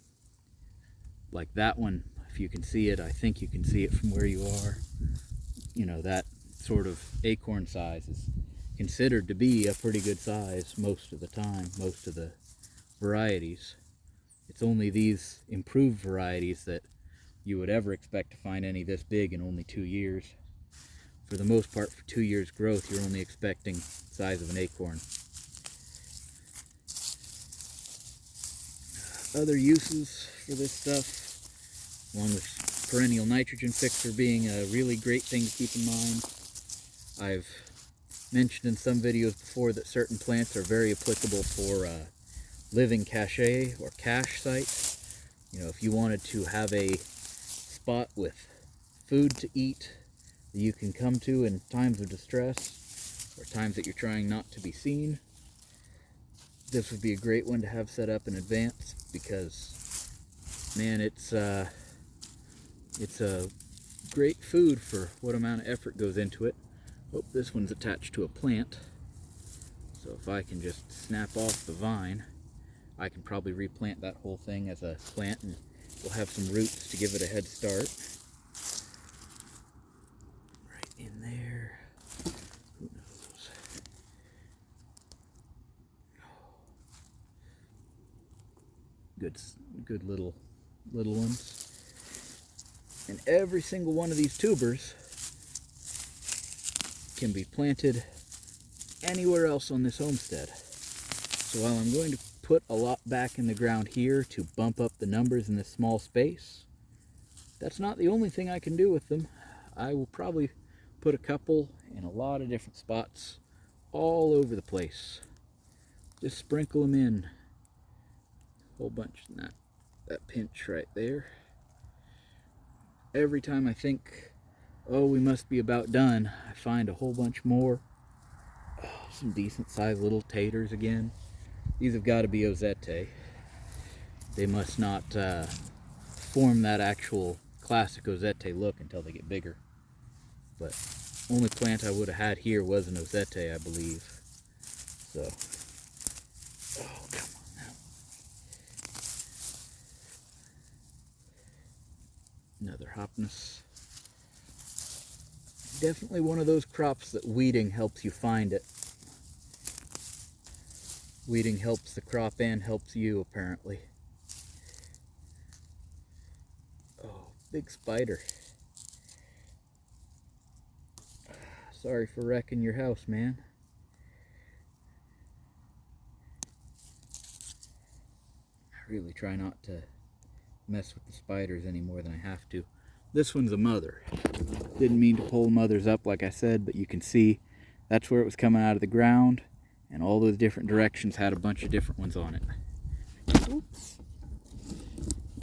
like that one, if you can see it, I think you can see it from where you are. You know, that sort of acorn size is considered to be a pretty good size most of the time, most of the varieties. It's only these improved varieties that you would ever expect to find any this big in only 2 years. For the most part, for 2 years growth, you're only expecting the size of an acorn. Other uses for this stuff, along with perennial nitrogen fixer being a really great thing to keep in mind. I've mentioned in some videos before that certain plants are very applicable for living cache or cache sites. You know, if you wanted to have a spot with food to eat that you can come to in times of distress or times that you're trying not to be seen, this would be a great one to have set up in advance, because man, it's a great food for what amount of effort goes into it. Oh, this one's attached to a plant, so if I can just snap off the vine, I can probably replant that whole thing as a plant, and we'll have some roots to give it a head start. Right in there. Who knows? Good little ones. And every single one of these tubers can be planted anywhere else on this homestead. So while I'm going to put a lot back in the ground here to bump up the numbers in this small space, that's not the only thing I can do with them. I will probably put a couple in a lot of different spots all over the place. Just sprinkle them in. A whole bunch in that that pinch right there. Every time I think, oh, we must be about done, I find a whole bunch more. Oh, some decent sized little taters again. These have got to be Ozette. They must not form that actual classic Ozette look until they get bigger. But only plant I would have had here was an Ozette, I believe. So, oh, come on now. Another Hopniss. Definitely one of those crops that weeding helps you find it. Weeding helps the crop and helps you, apparently. Oh, big spider. Sorry for wrecking your house, man. I really try not to mess with the spiders any more than I have to. This one's a mother. Didn't mean to pull mothers up like I said, but you can see that's where it was coming out of the ground, and all those different directions had a bunch of different ones on it. Oops.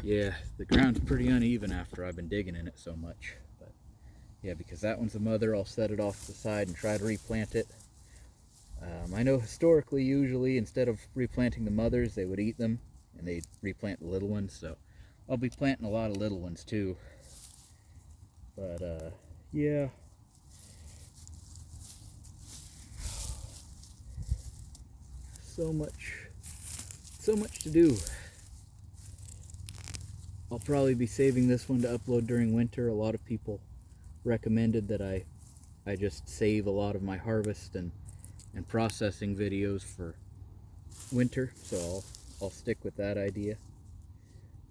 Yeah, the ground's pretty uneven after I've been digging in it so much. But yeah, because that one's a mother, I'll set it off to the side and try to replant it. I know historically, usually, instead of replanting the mothers, they would eat them, and they'd replant the little ones, so I'll be planting a lot of little ones too. But yeah. So much to do. I'll probably be saving this one to upload during winter. A lot of people recommended that I just save a lot of my harvest and processing videos for winter, so I'll stick with that idea.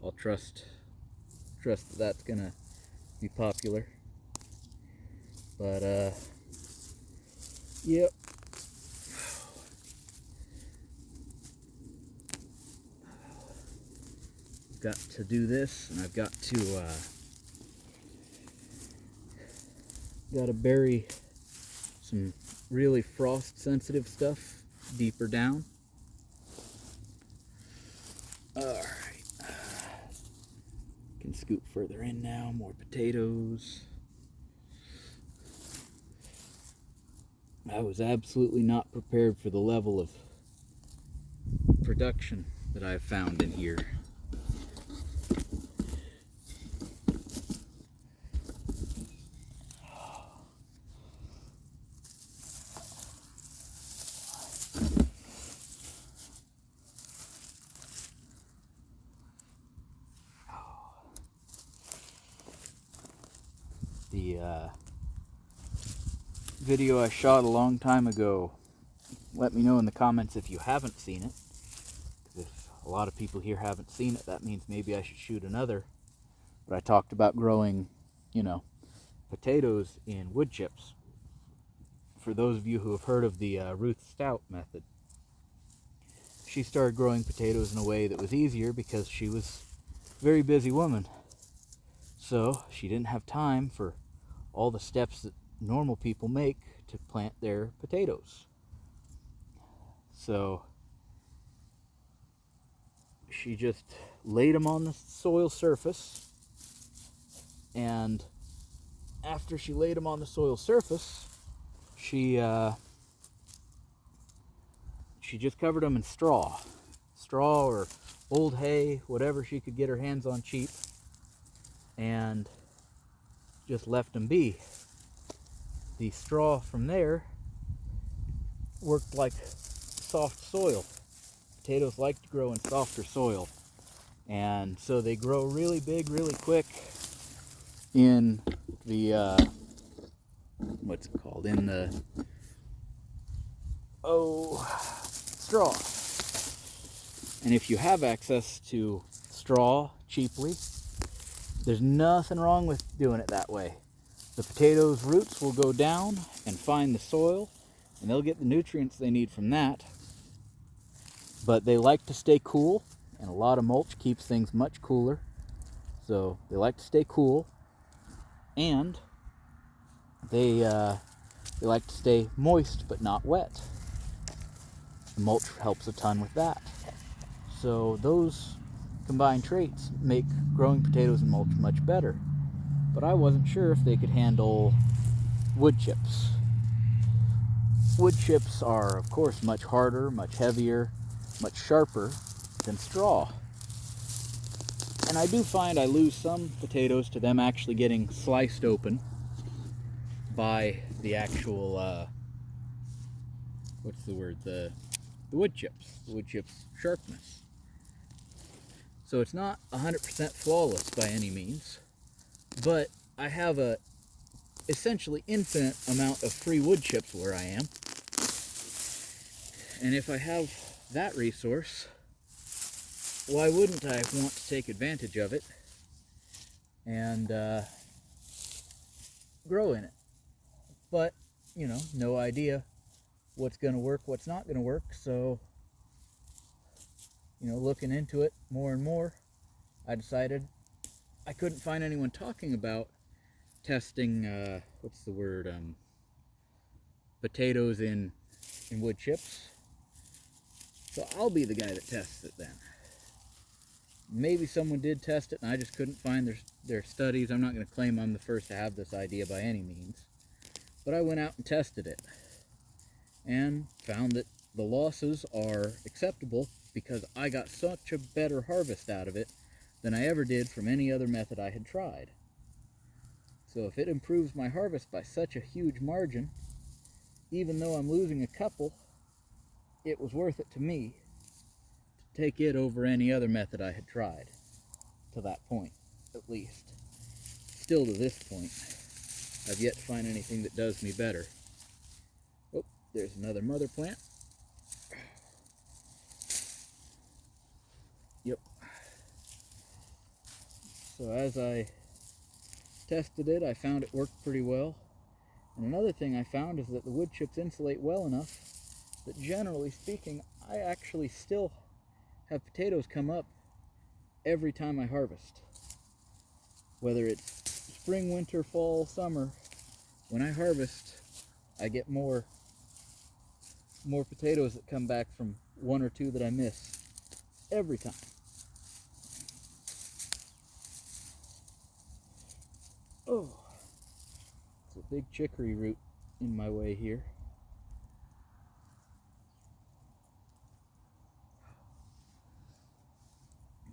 I'll trust that that's gonna be popular. But yep. I've got to do this, and I've got to bury some really frost sensitive stuff deeper down. Alright. Can scoop further in now. More potatoes. I was absolutely not prepared for the level of production that I've found in here. The video I shot a long time ago, let me know in the comments if you haven't seen it. If a lot of people here haven't seen it, that means maybe I should shoot another. But I talked about growing, potatoes in wood chips. For those of you who have heard of the Ruth Stout method, she started growing potatoes in a way that was easier because she was a very busy woman. So she didn't have time for all the steps that normal people make to plant their potatoes. So she just laid them on the soil surface, and after she laid them on the soil surface, she just covered them in straw or old hay, whatever she could get her hands on cheap, and just left them be. The straw from there worked like soft soil. Potatoes like to grow in softer soil, and so they grow really big really quick in the what's it called, in the straw. And if you have access to straw cheaply, there's nothing wrong with doing it that way. The potatoes' roots will go down and find the soil, and they'll get the nutrients they need from that. But they like to stay cool, and a lot of mulch keeps things much cooler. So they like to stay cool, and they like to stay moist but not wet. The mulch helps a ton with that. So those combined traits make growing potatoes in mulch much better. But I wasn't sure if they could handle wood chips. Wood chips are, of course, much harder, much heavier, much sharper than straw. And I do find I lose some potatoes to them actually getting sliced open by the actual, what's the word, the wood chips sharpness. So it's not 100% flawless by any means, but I have a essentially infinite amount of free wood chips where I am. And if I have that resource, why wouldn't I want to take advantage of it and grow in it? But, you know, no idea what's going to work, what's not going to work. So, you know, looking into it more and more, I decided I couldn't find anyone talking about testing, what's the word, potatoes in wood chips. So I'll be the guy that tests it then. Maybe someone did test it and I just couldn't find their studies. I'm not going to claim I'm the first to have this idea by any means. But I went out and tested it and found that the losses are acceptable because I got such a better harvest out of it than I ever did from any other method I had tried. So if it improves my harvest by such a huge margin, even though I'm losing a couple, it was worth it to me to take it over any other method I had tried, to that point, at least. Still to this point, I've yet to find anything that does me better. Oh, there's another mother plant. Yep. So as I tested it, I found it worked pretty well. And another thing I found is that the wood chips insulate well enough that generally speaking, I actually still have potatoes come up every time I harvest. Whether it's spring, winter, fall, summer, when I harvest, I get more potatoes that come back from one or two that I miss every time. Oh, it's a big chicory root in my way here.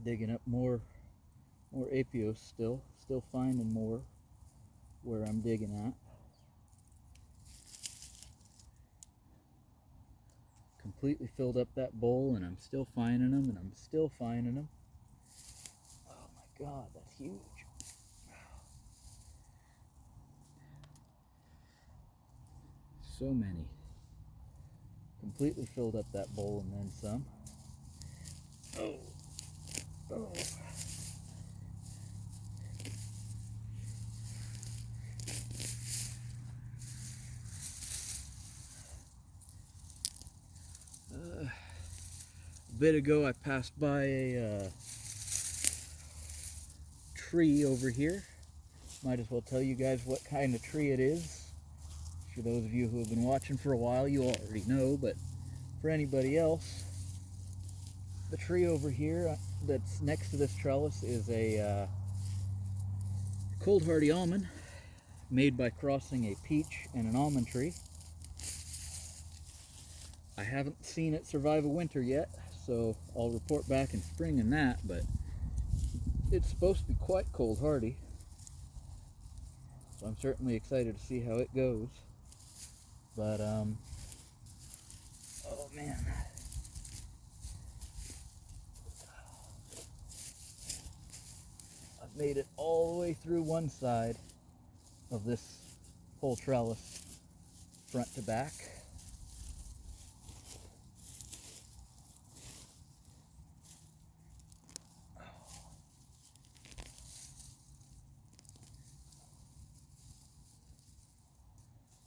Digging up more Apios still finding more where I'm digging at. Completely filled up that bowl and I'm still finding them and I'm still finding them. Oh my God, that's huge. So many. Completely filled up that bowl and then some. Oh. Oh. A bit ago I passed by a tree over here. Might as well tell you guys what kind of tree it is. For those of you who have been watching for a while, you already know, but for anybody else, the tree over here that's next to this trellis is a cold hardy almond made by crossing a peach and an almond tree. I haven't seen it survive a winter yet, so I'll report back in spring in that, but it's supposed to be quite cold hardy. So I'm certainly excited to see how it goes. But, oh man. I've made it all the way through one side of this whole trellis, front to back.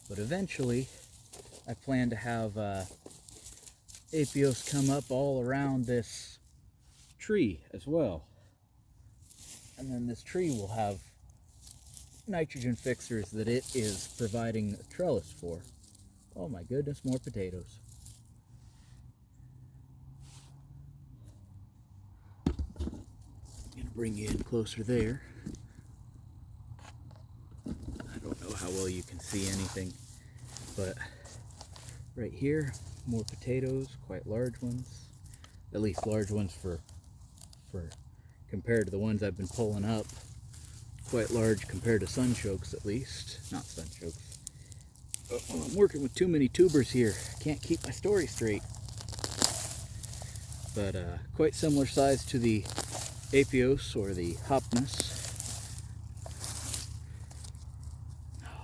But eventually, I plan to have Apios come up all around this tree as well. And then this tree will have nitrogen fixers that it is providing a trellis for. Oh my goodness, more potatoes. bring you in closer there. I don't know how well you can see anything, but right here, more potatoes, quite large ones. At least large ones for compared to the ones I've been pulling up. Quite large compared to sunchokes, at least. Not sunchokes. Oh, I'm working with too many tubers here. Can't keep my story straight. But quite similar size to the Apios or the Hopniss.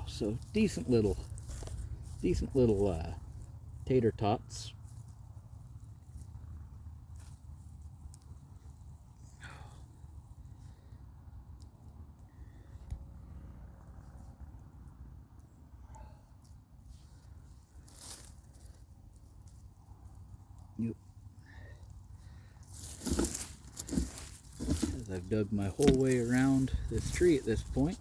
So decent little tater tots. Yep. As I've dug my whole way around this tree at this point,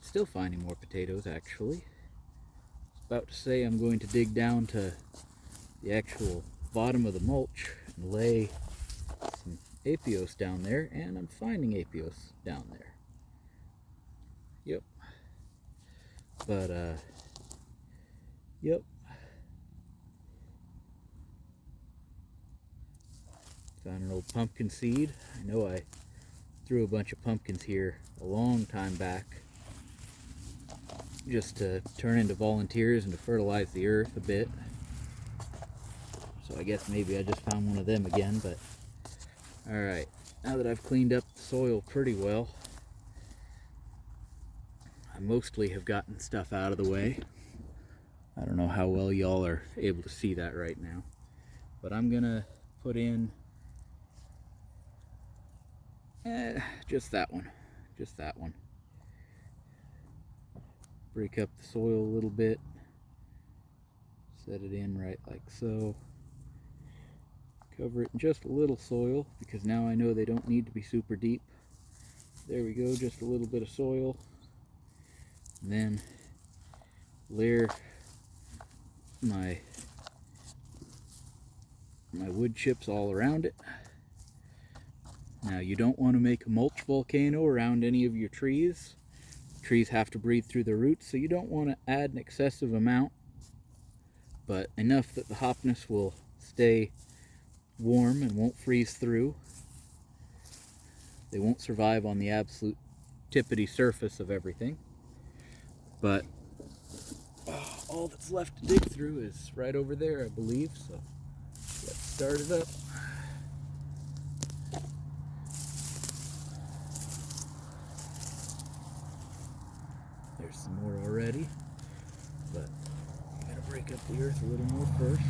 still finding more potatoes actually. I was about to say I'm going to dig down to the actual bottom of the mulch and lay some Apios down there, and I'm finding Apios down there. Yep. But yep. Found an old pumpkin seed. I know I threw a bunch of pumpkins here a long time back just to turn into volunteers and to fertilize the earth a bit. So I guess maybe I just found one of them again, but alright, now that I've cleaned up the soil pretty well, I mostly have gotten stuff out of the way. I don't know how well y'all are able to see that right now, but I'm gonna put in just that one. Break up the soil a little bit, set it in right like so. Cover it in just a little soil because now I know they don't need to be super deep. There we go, just a little bit of soil. And then layer my wood chips all around it. Now you don't want to make a mulch volcano around any of your trees. Trees have to breathe through the roots, so you don't want to add an excessive amount, but enough that the Hopniss will stay warm and won't freeze through. They won't survive on the absolute tippity surface of everything, but all that's left to dig through is right over there, I believe, so let's start it up. There's some more already, but I'm going to break up the earth a little more first.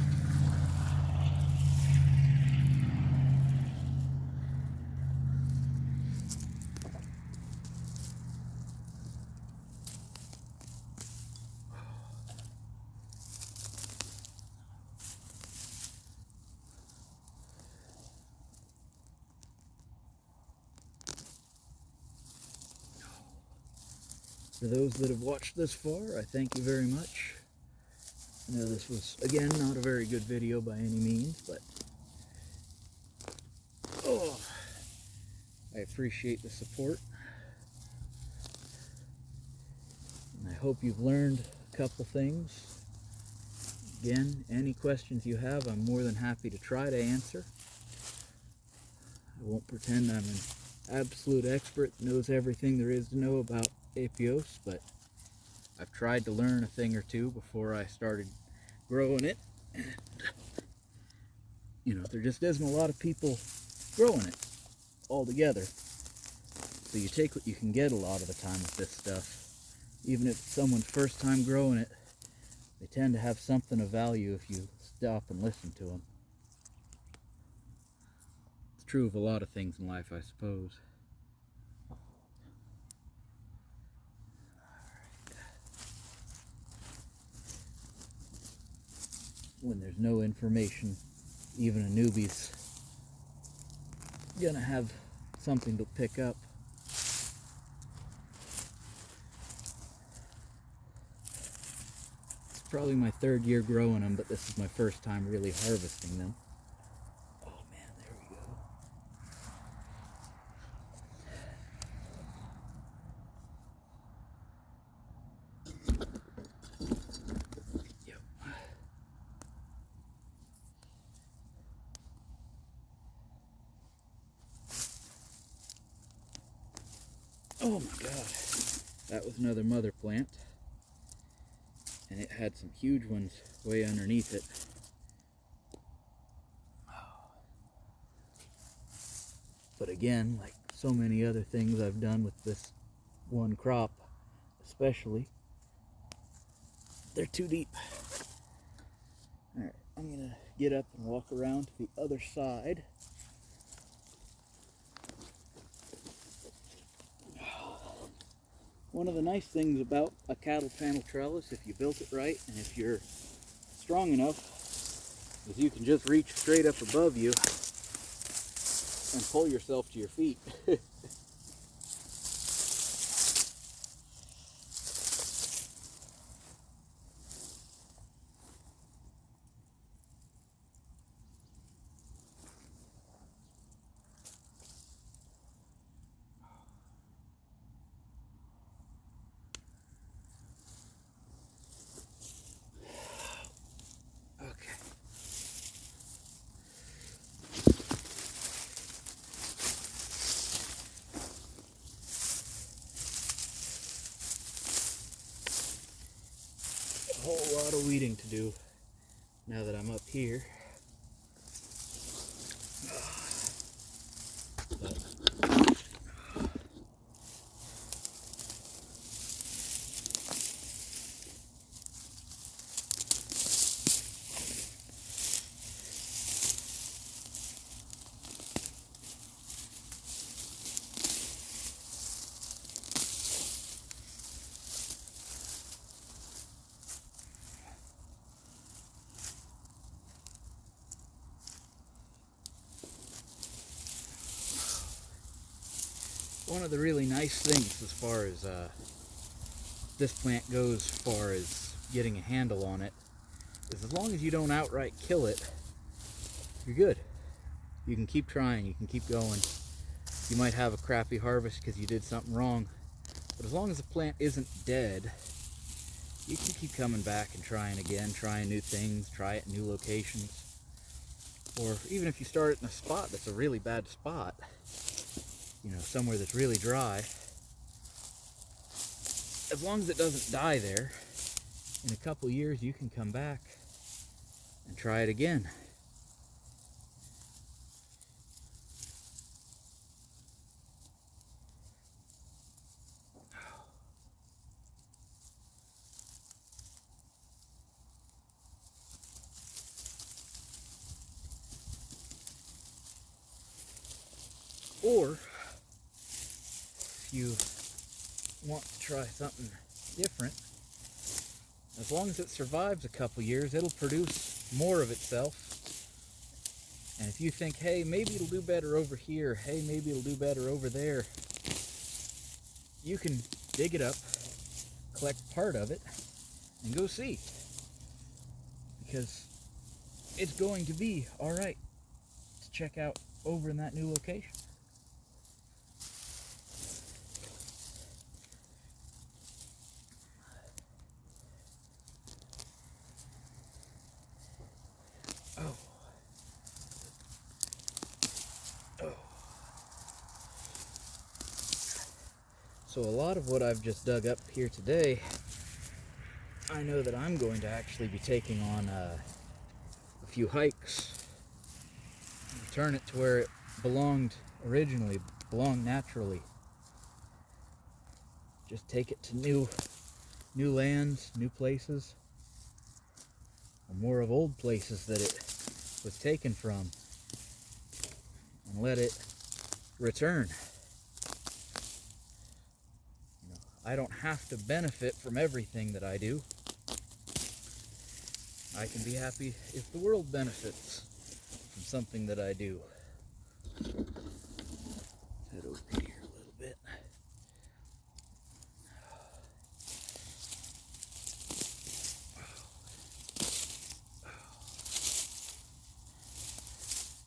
For those that have watched this far, I thank you very much. I know this was, again, not a very good video by any means, but I appreciate the support. And I hope you've learned a couple things. Again, any questions you have, I'm more than happy to try to answer. I won't pretend I'm an absolute expert that knows everything there is to know about Apios, but I've tried to learn a thing or two before I started growing it. And, you know, there just isn't a lot of people growing it altogether. So you take what you can get a lot of the time with this stuff. Even if it's someone's first time growing it, they tend to have something of value if you stop and listen to them. It's true of a lot of things in life, I suppose. When there's no information, even a newbie's gonna have something to pick up. It's probably my third year growing them, but this is my first time really harvesting them. Oh man, there we Oh my God. That was another mother plant. And it had some huge ones way underneath it. But again, like so many other things I've done with this one crop, especially, they're too deep. Alright, I'm gonna get up and walk around to the other side. One of the nice things about a cattle panel trellis, if you built it right and if you're strong enough, is you can just reach straight up above you and pull yourself to your feet. A whole lot of weeding to do now that I'm up here. But one of the really nice things as far as this plant goes, as far as getting a handle on it, is as long as you don't outright kill it, you're good. You can keep trying, you can keep going. You might have a crappy harvest because you did something wrong, but as long as the plant isn't dead, you can keep coming back and trying again, trying new things, try it in new locations. Or even if you start it in a spot that's a really bad spot, you know, somewhere that's really dry, as long as it doesn't die there, in a couple years you can come back and try it again. Or if you want to try something different, as long as it survives a couple years, it'll produce more of itself. And if you think, hey, maybe it'll do better over here, hey, maybe it'll do better over there, you can dig it up, collect part of it, and go see. Because it's going to be all right to check out over in that new location. So a lot of what I've just dug up here today, I know that I'm going to actually be taking on a few hikes, return it to where it belonged originally, belonged naturally. Just take it to new lands, new places, or more of old places that it was taken from, and let it return. I don't have to benefit from everything that I do. I can be happy if the world benefits from something that I do. Let's head over here a little bit.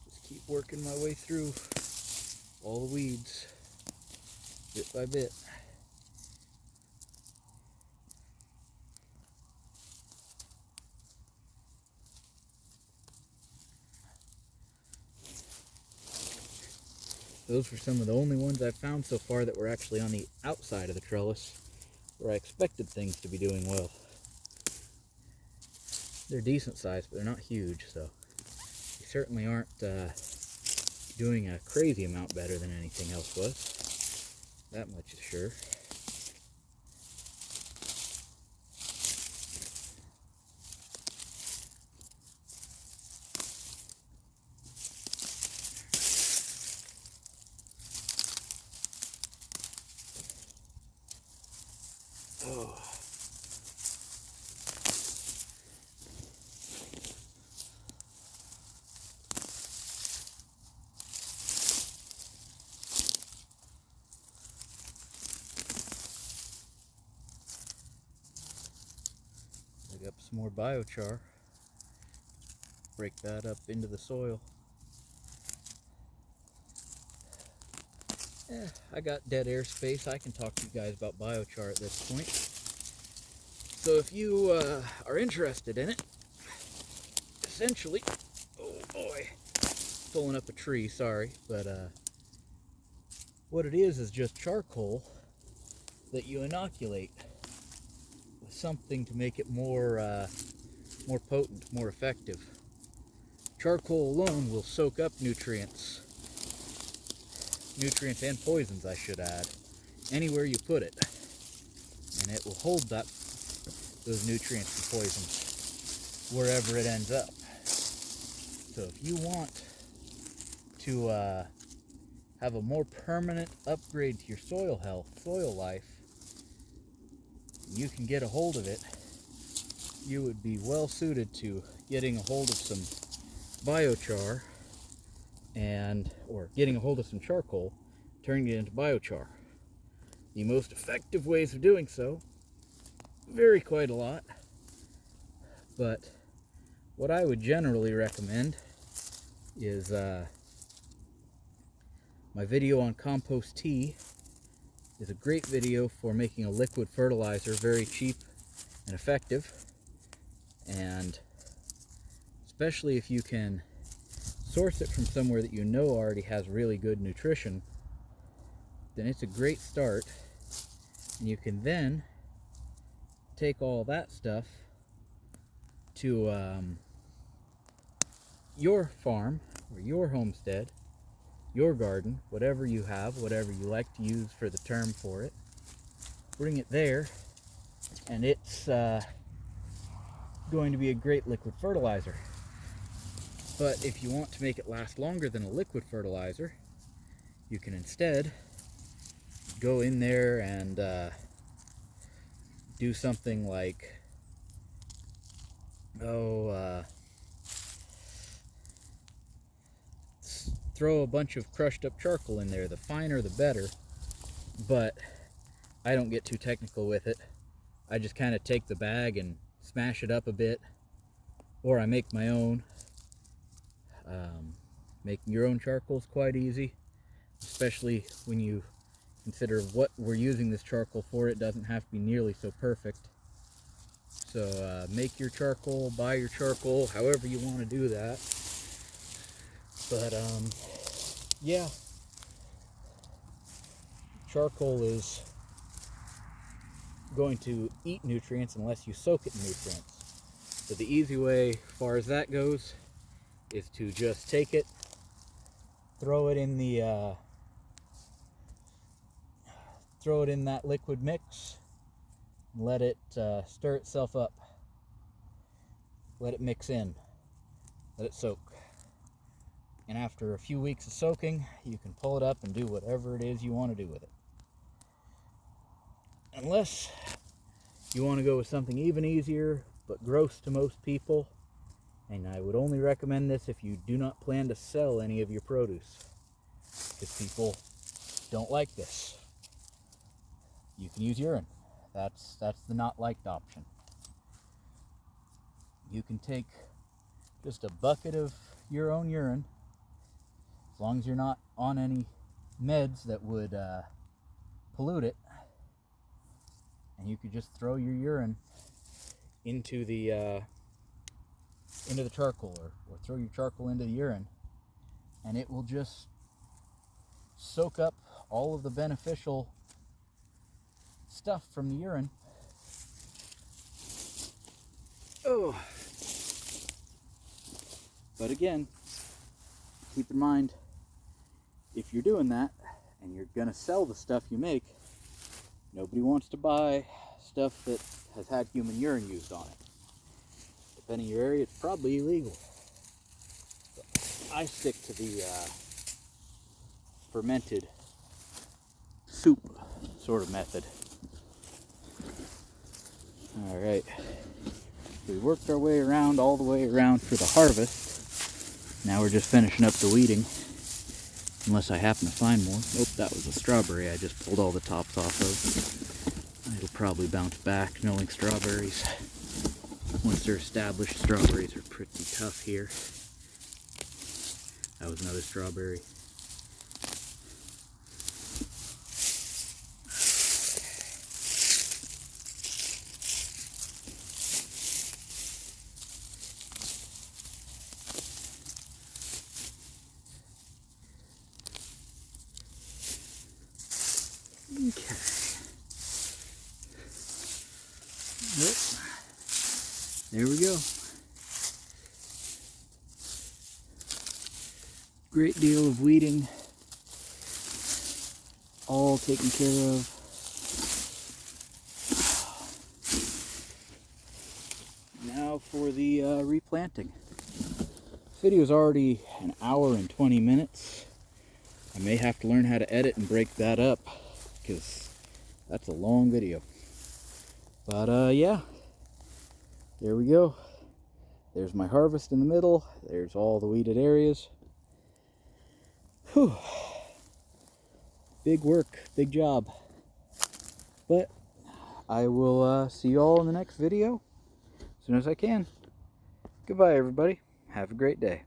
Just keep working my way through all the weeds, bit by bit. Those were some of the only ones I've found so far that were actually on the outside of the trellis, where I expected things to be doing well. They're decent size, but they're not huge, so they certainly aren't doing a crazy amount better than anything else was. That much is sure. Oh. Dig up some more biochar. Break that up into the soil. Yeah, I got dead air space. I can talk to you guys about biochar at this point. So if you are interested in it, essentially, oh boy, pulling up a tree, sorry, but what it is just charcoal that you inoculate with something to make it more potent, more effective. Charcoal alone will soak up nutrients and poisons, I should add, anywhere you put it, and it will hold those nutrients and poisons wherever it ends up. So if you want to have a more permanent upgrade to your soil health, soil life, you can get a hold of it. You would be well suited to getting a hold of some biochar or getting a hold of some charcoal, turning it into biochar. The most effective ways of doing so vary quite a lot, but what I would generally recommend is my video on compost tea is a great video for making a liquid fertilizer, very cheap and effective, and especially if you can source it from somewhere that you know already has really good nutrition, then it's a great start. And you can then take all that stuff to your farm or your homestead, your garden, whatever you have, whatever you like to use for the term for it. Bring it there, and it's going to be a great liquid fertilizer. But if you want to make it last longer than a liquid fertilizer, you can instead go in there and do something like, throw a bunch of crushed up charcoal in there. The finer the better, but I don't get too technical with it. I just kind of take the bag and smash it up a bit, or I make my own. Making your own charcoal is quite easy, especially when you consider what we're using this charcoal for. It doesn't have to be nearly so perfect. So make your charcoal, buy your charcoal, however you want to do that. But yeah, charcoal is going to eat nutrients unless you soak it in nutrients. So the easy way, as far as that goes, is to just take it, throw it in that liquid mix, and let it stir itself up. Let it mix in. Let it soak. And after a few weeks of soaking, you can pull it up and do whatever it is you want to do with it. Unless you want to go with something even easier, but gross to most people, and I would only recommend this if you do not plan to sell any of your produce, because people don't like this. You can use urine. That's the not liked option. You can take just a bucket of your own urine, as long as you're not on any meds that would pollute it, and you could just throw your urine into the charcoal, or throw your charcoal into the urine, and it will just soak up all of the beneficial stuff from the urine. Oh. But again, keep in mind, if you're doing that and you're gonna sell the stuff you make, nobody wants to buy stuff that has had human urine used on it. Depending on your area, it's probably illegal. But I stick to the fermented soup sort of method. Alright, we worked our way around all the way around for the harvest. Now we're just finishing up the weeding, unless I happen to find more. Nope, that was a strawberry I just pulled all the tops off of. It'll probably bounce back, knowing strawberries. Once they're established, strawberries are pretty tough here. That was another strawberry. Okay. Yep. There we go. Great deal of weeding, all taken care of. Now for the replanting. This video is already an hour and 20 minutes. I may have to learn how to edit and break that up, because that's a long video. But yeah, there we go. There's my harvest in the middle. There's all the weeded areas. Whew. Big work, big job. But I will see you all in the next video as soon as I can. Goodbye, everybody. Have a great day.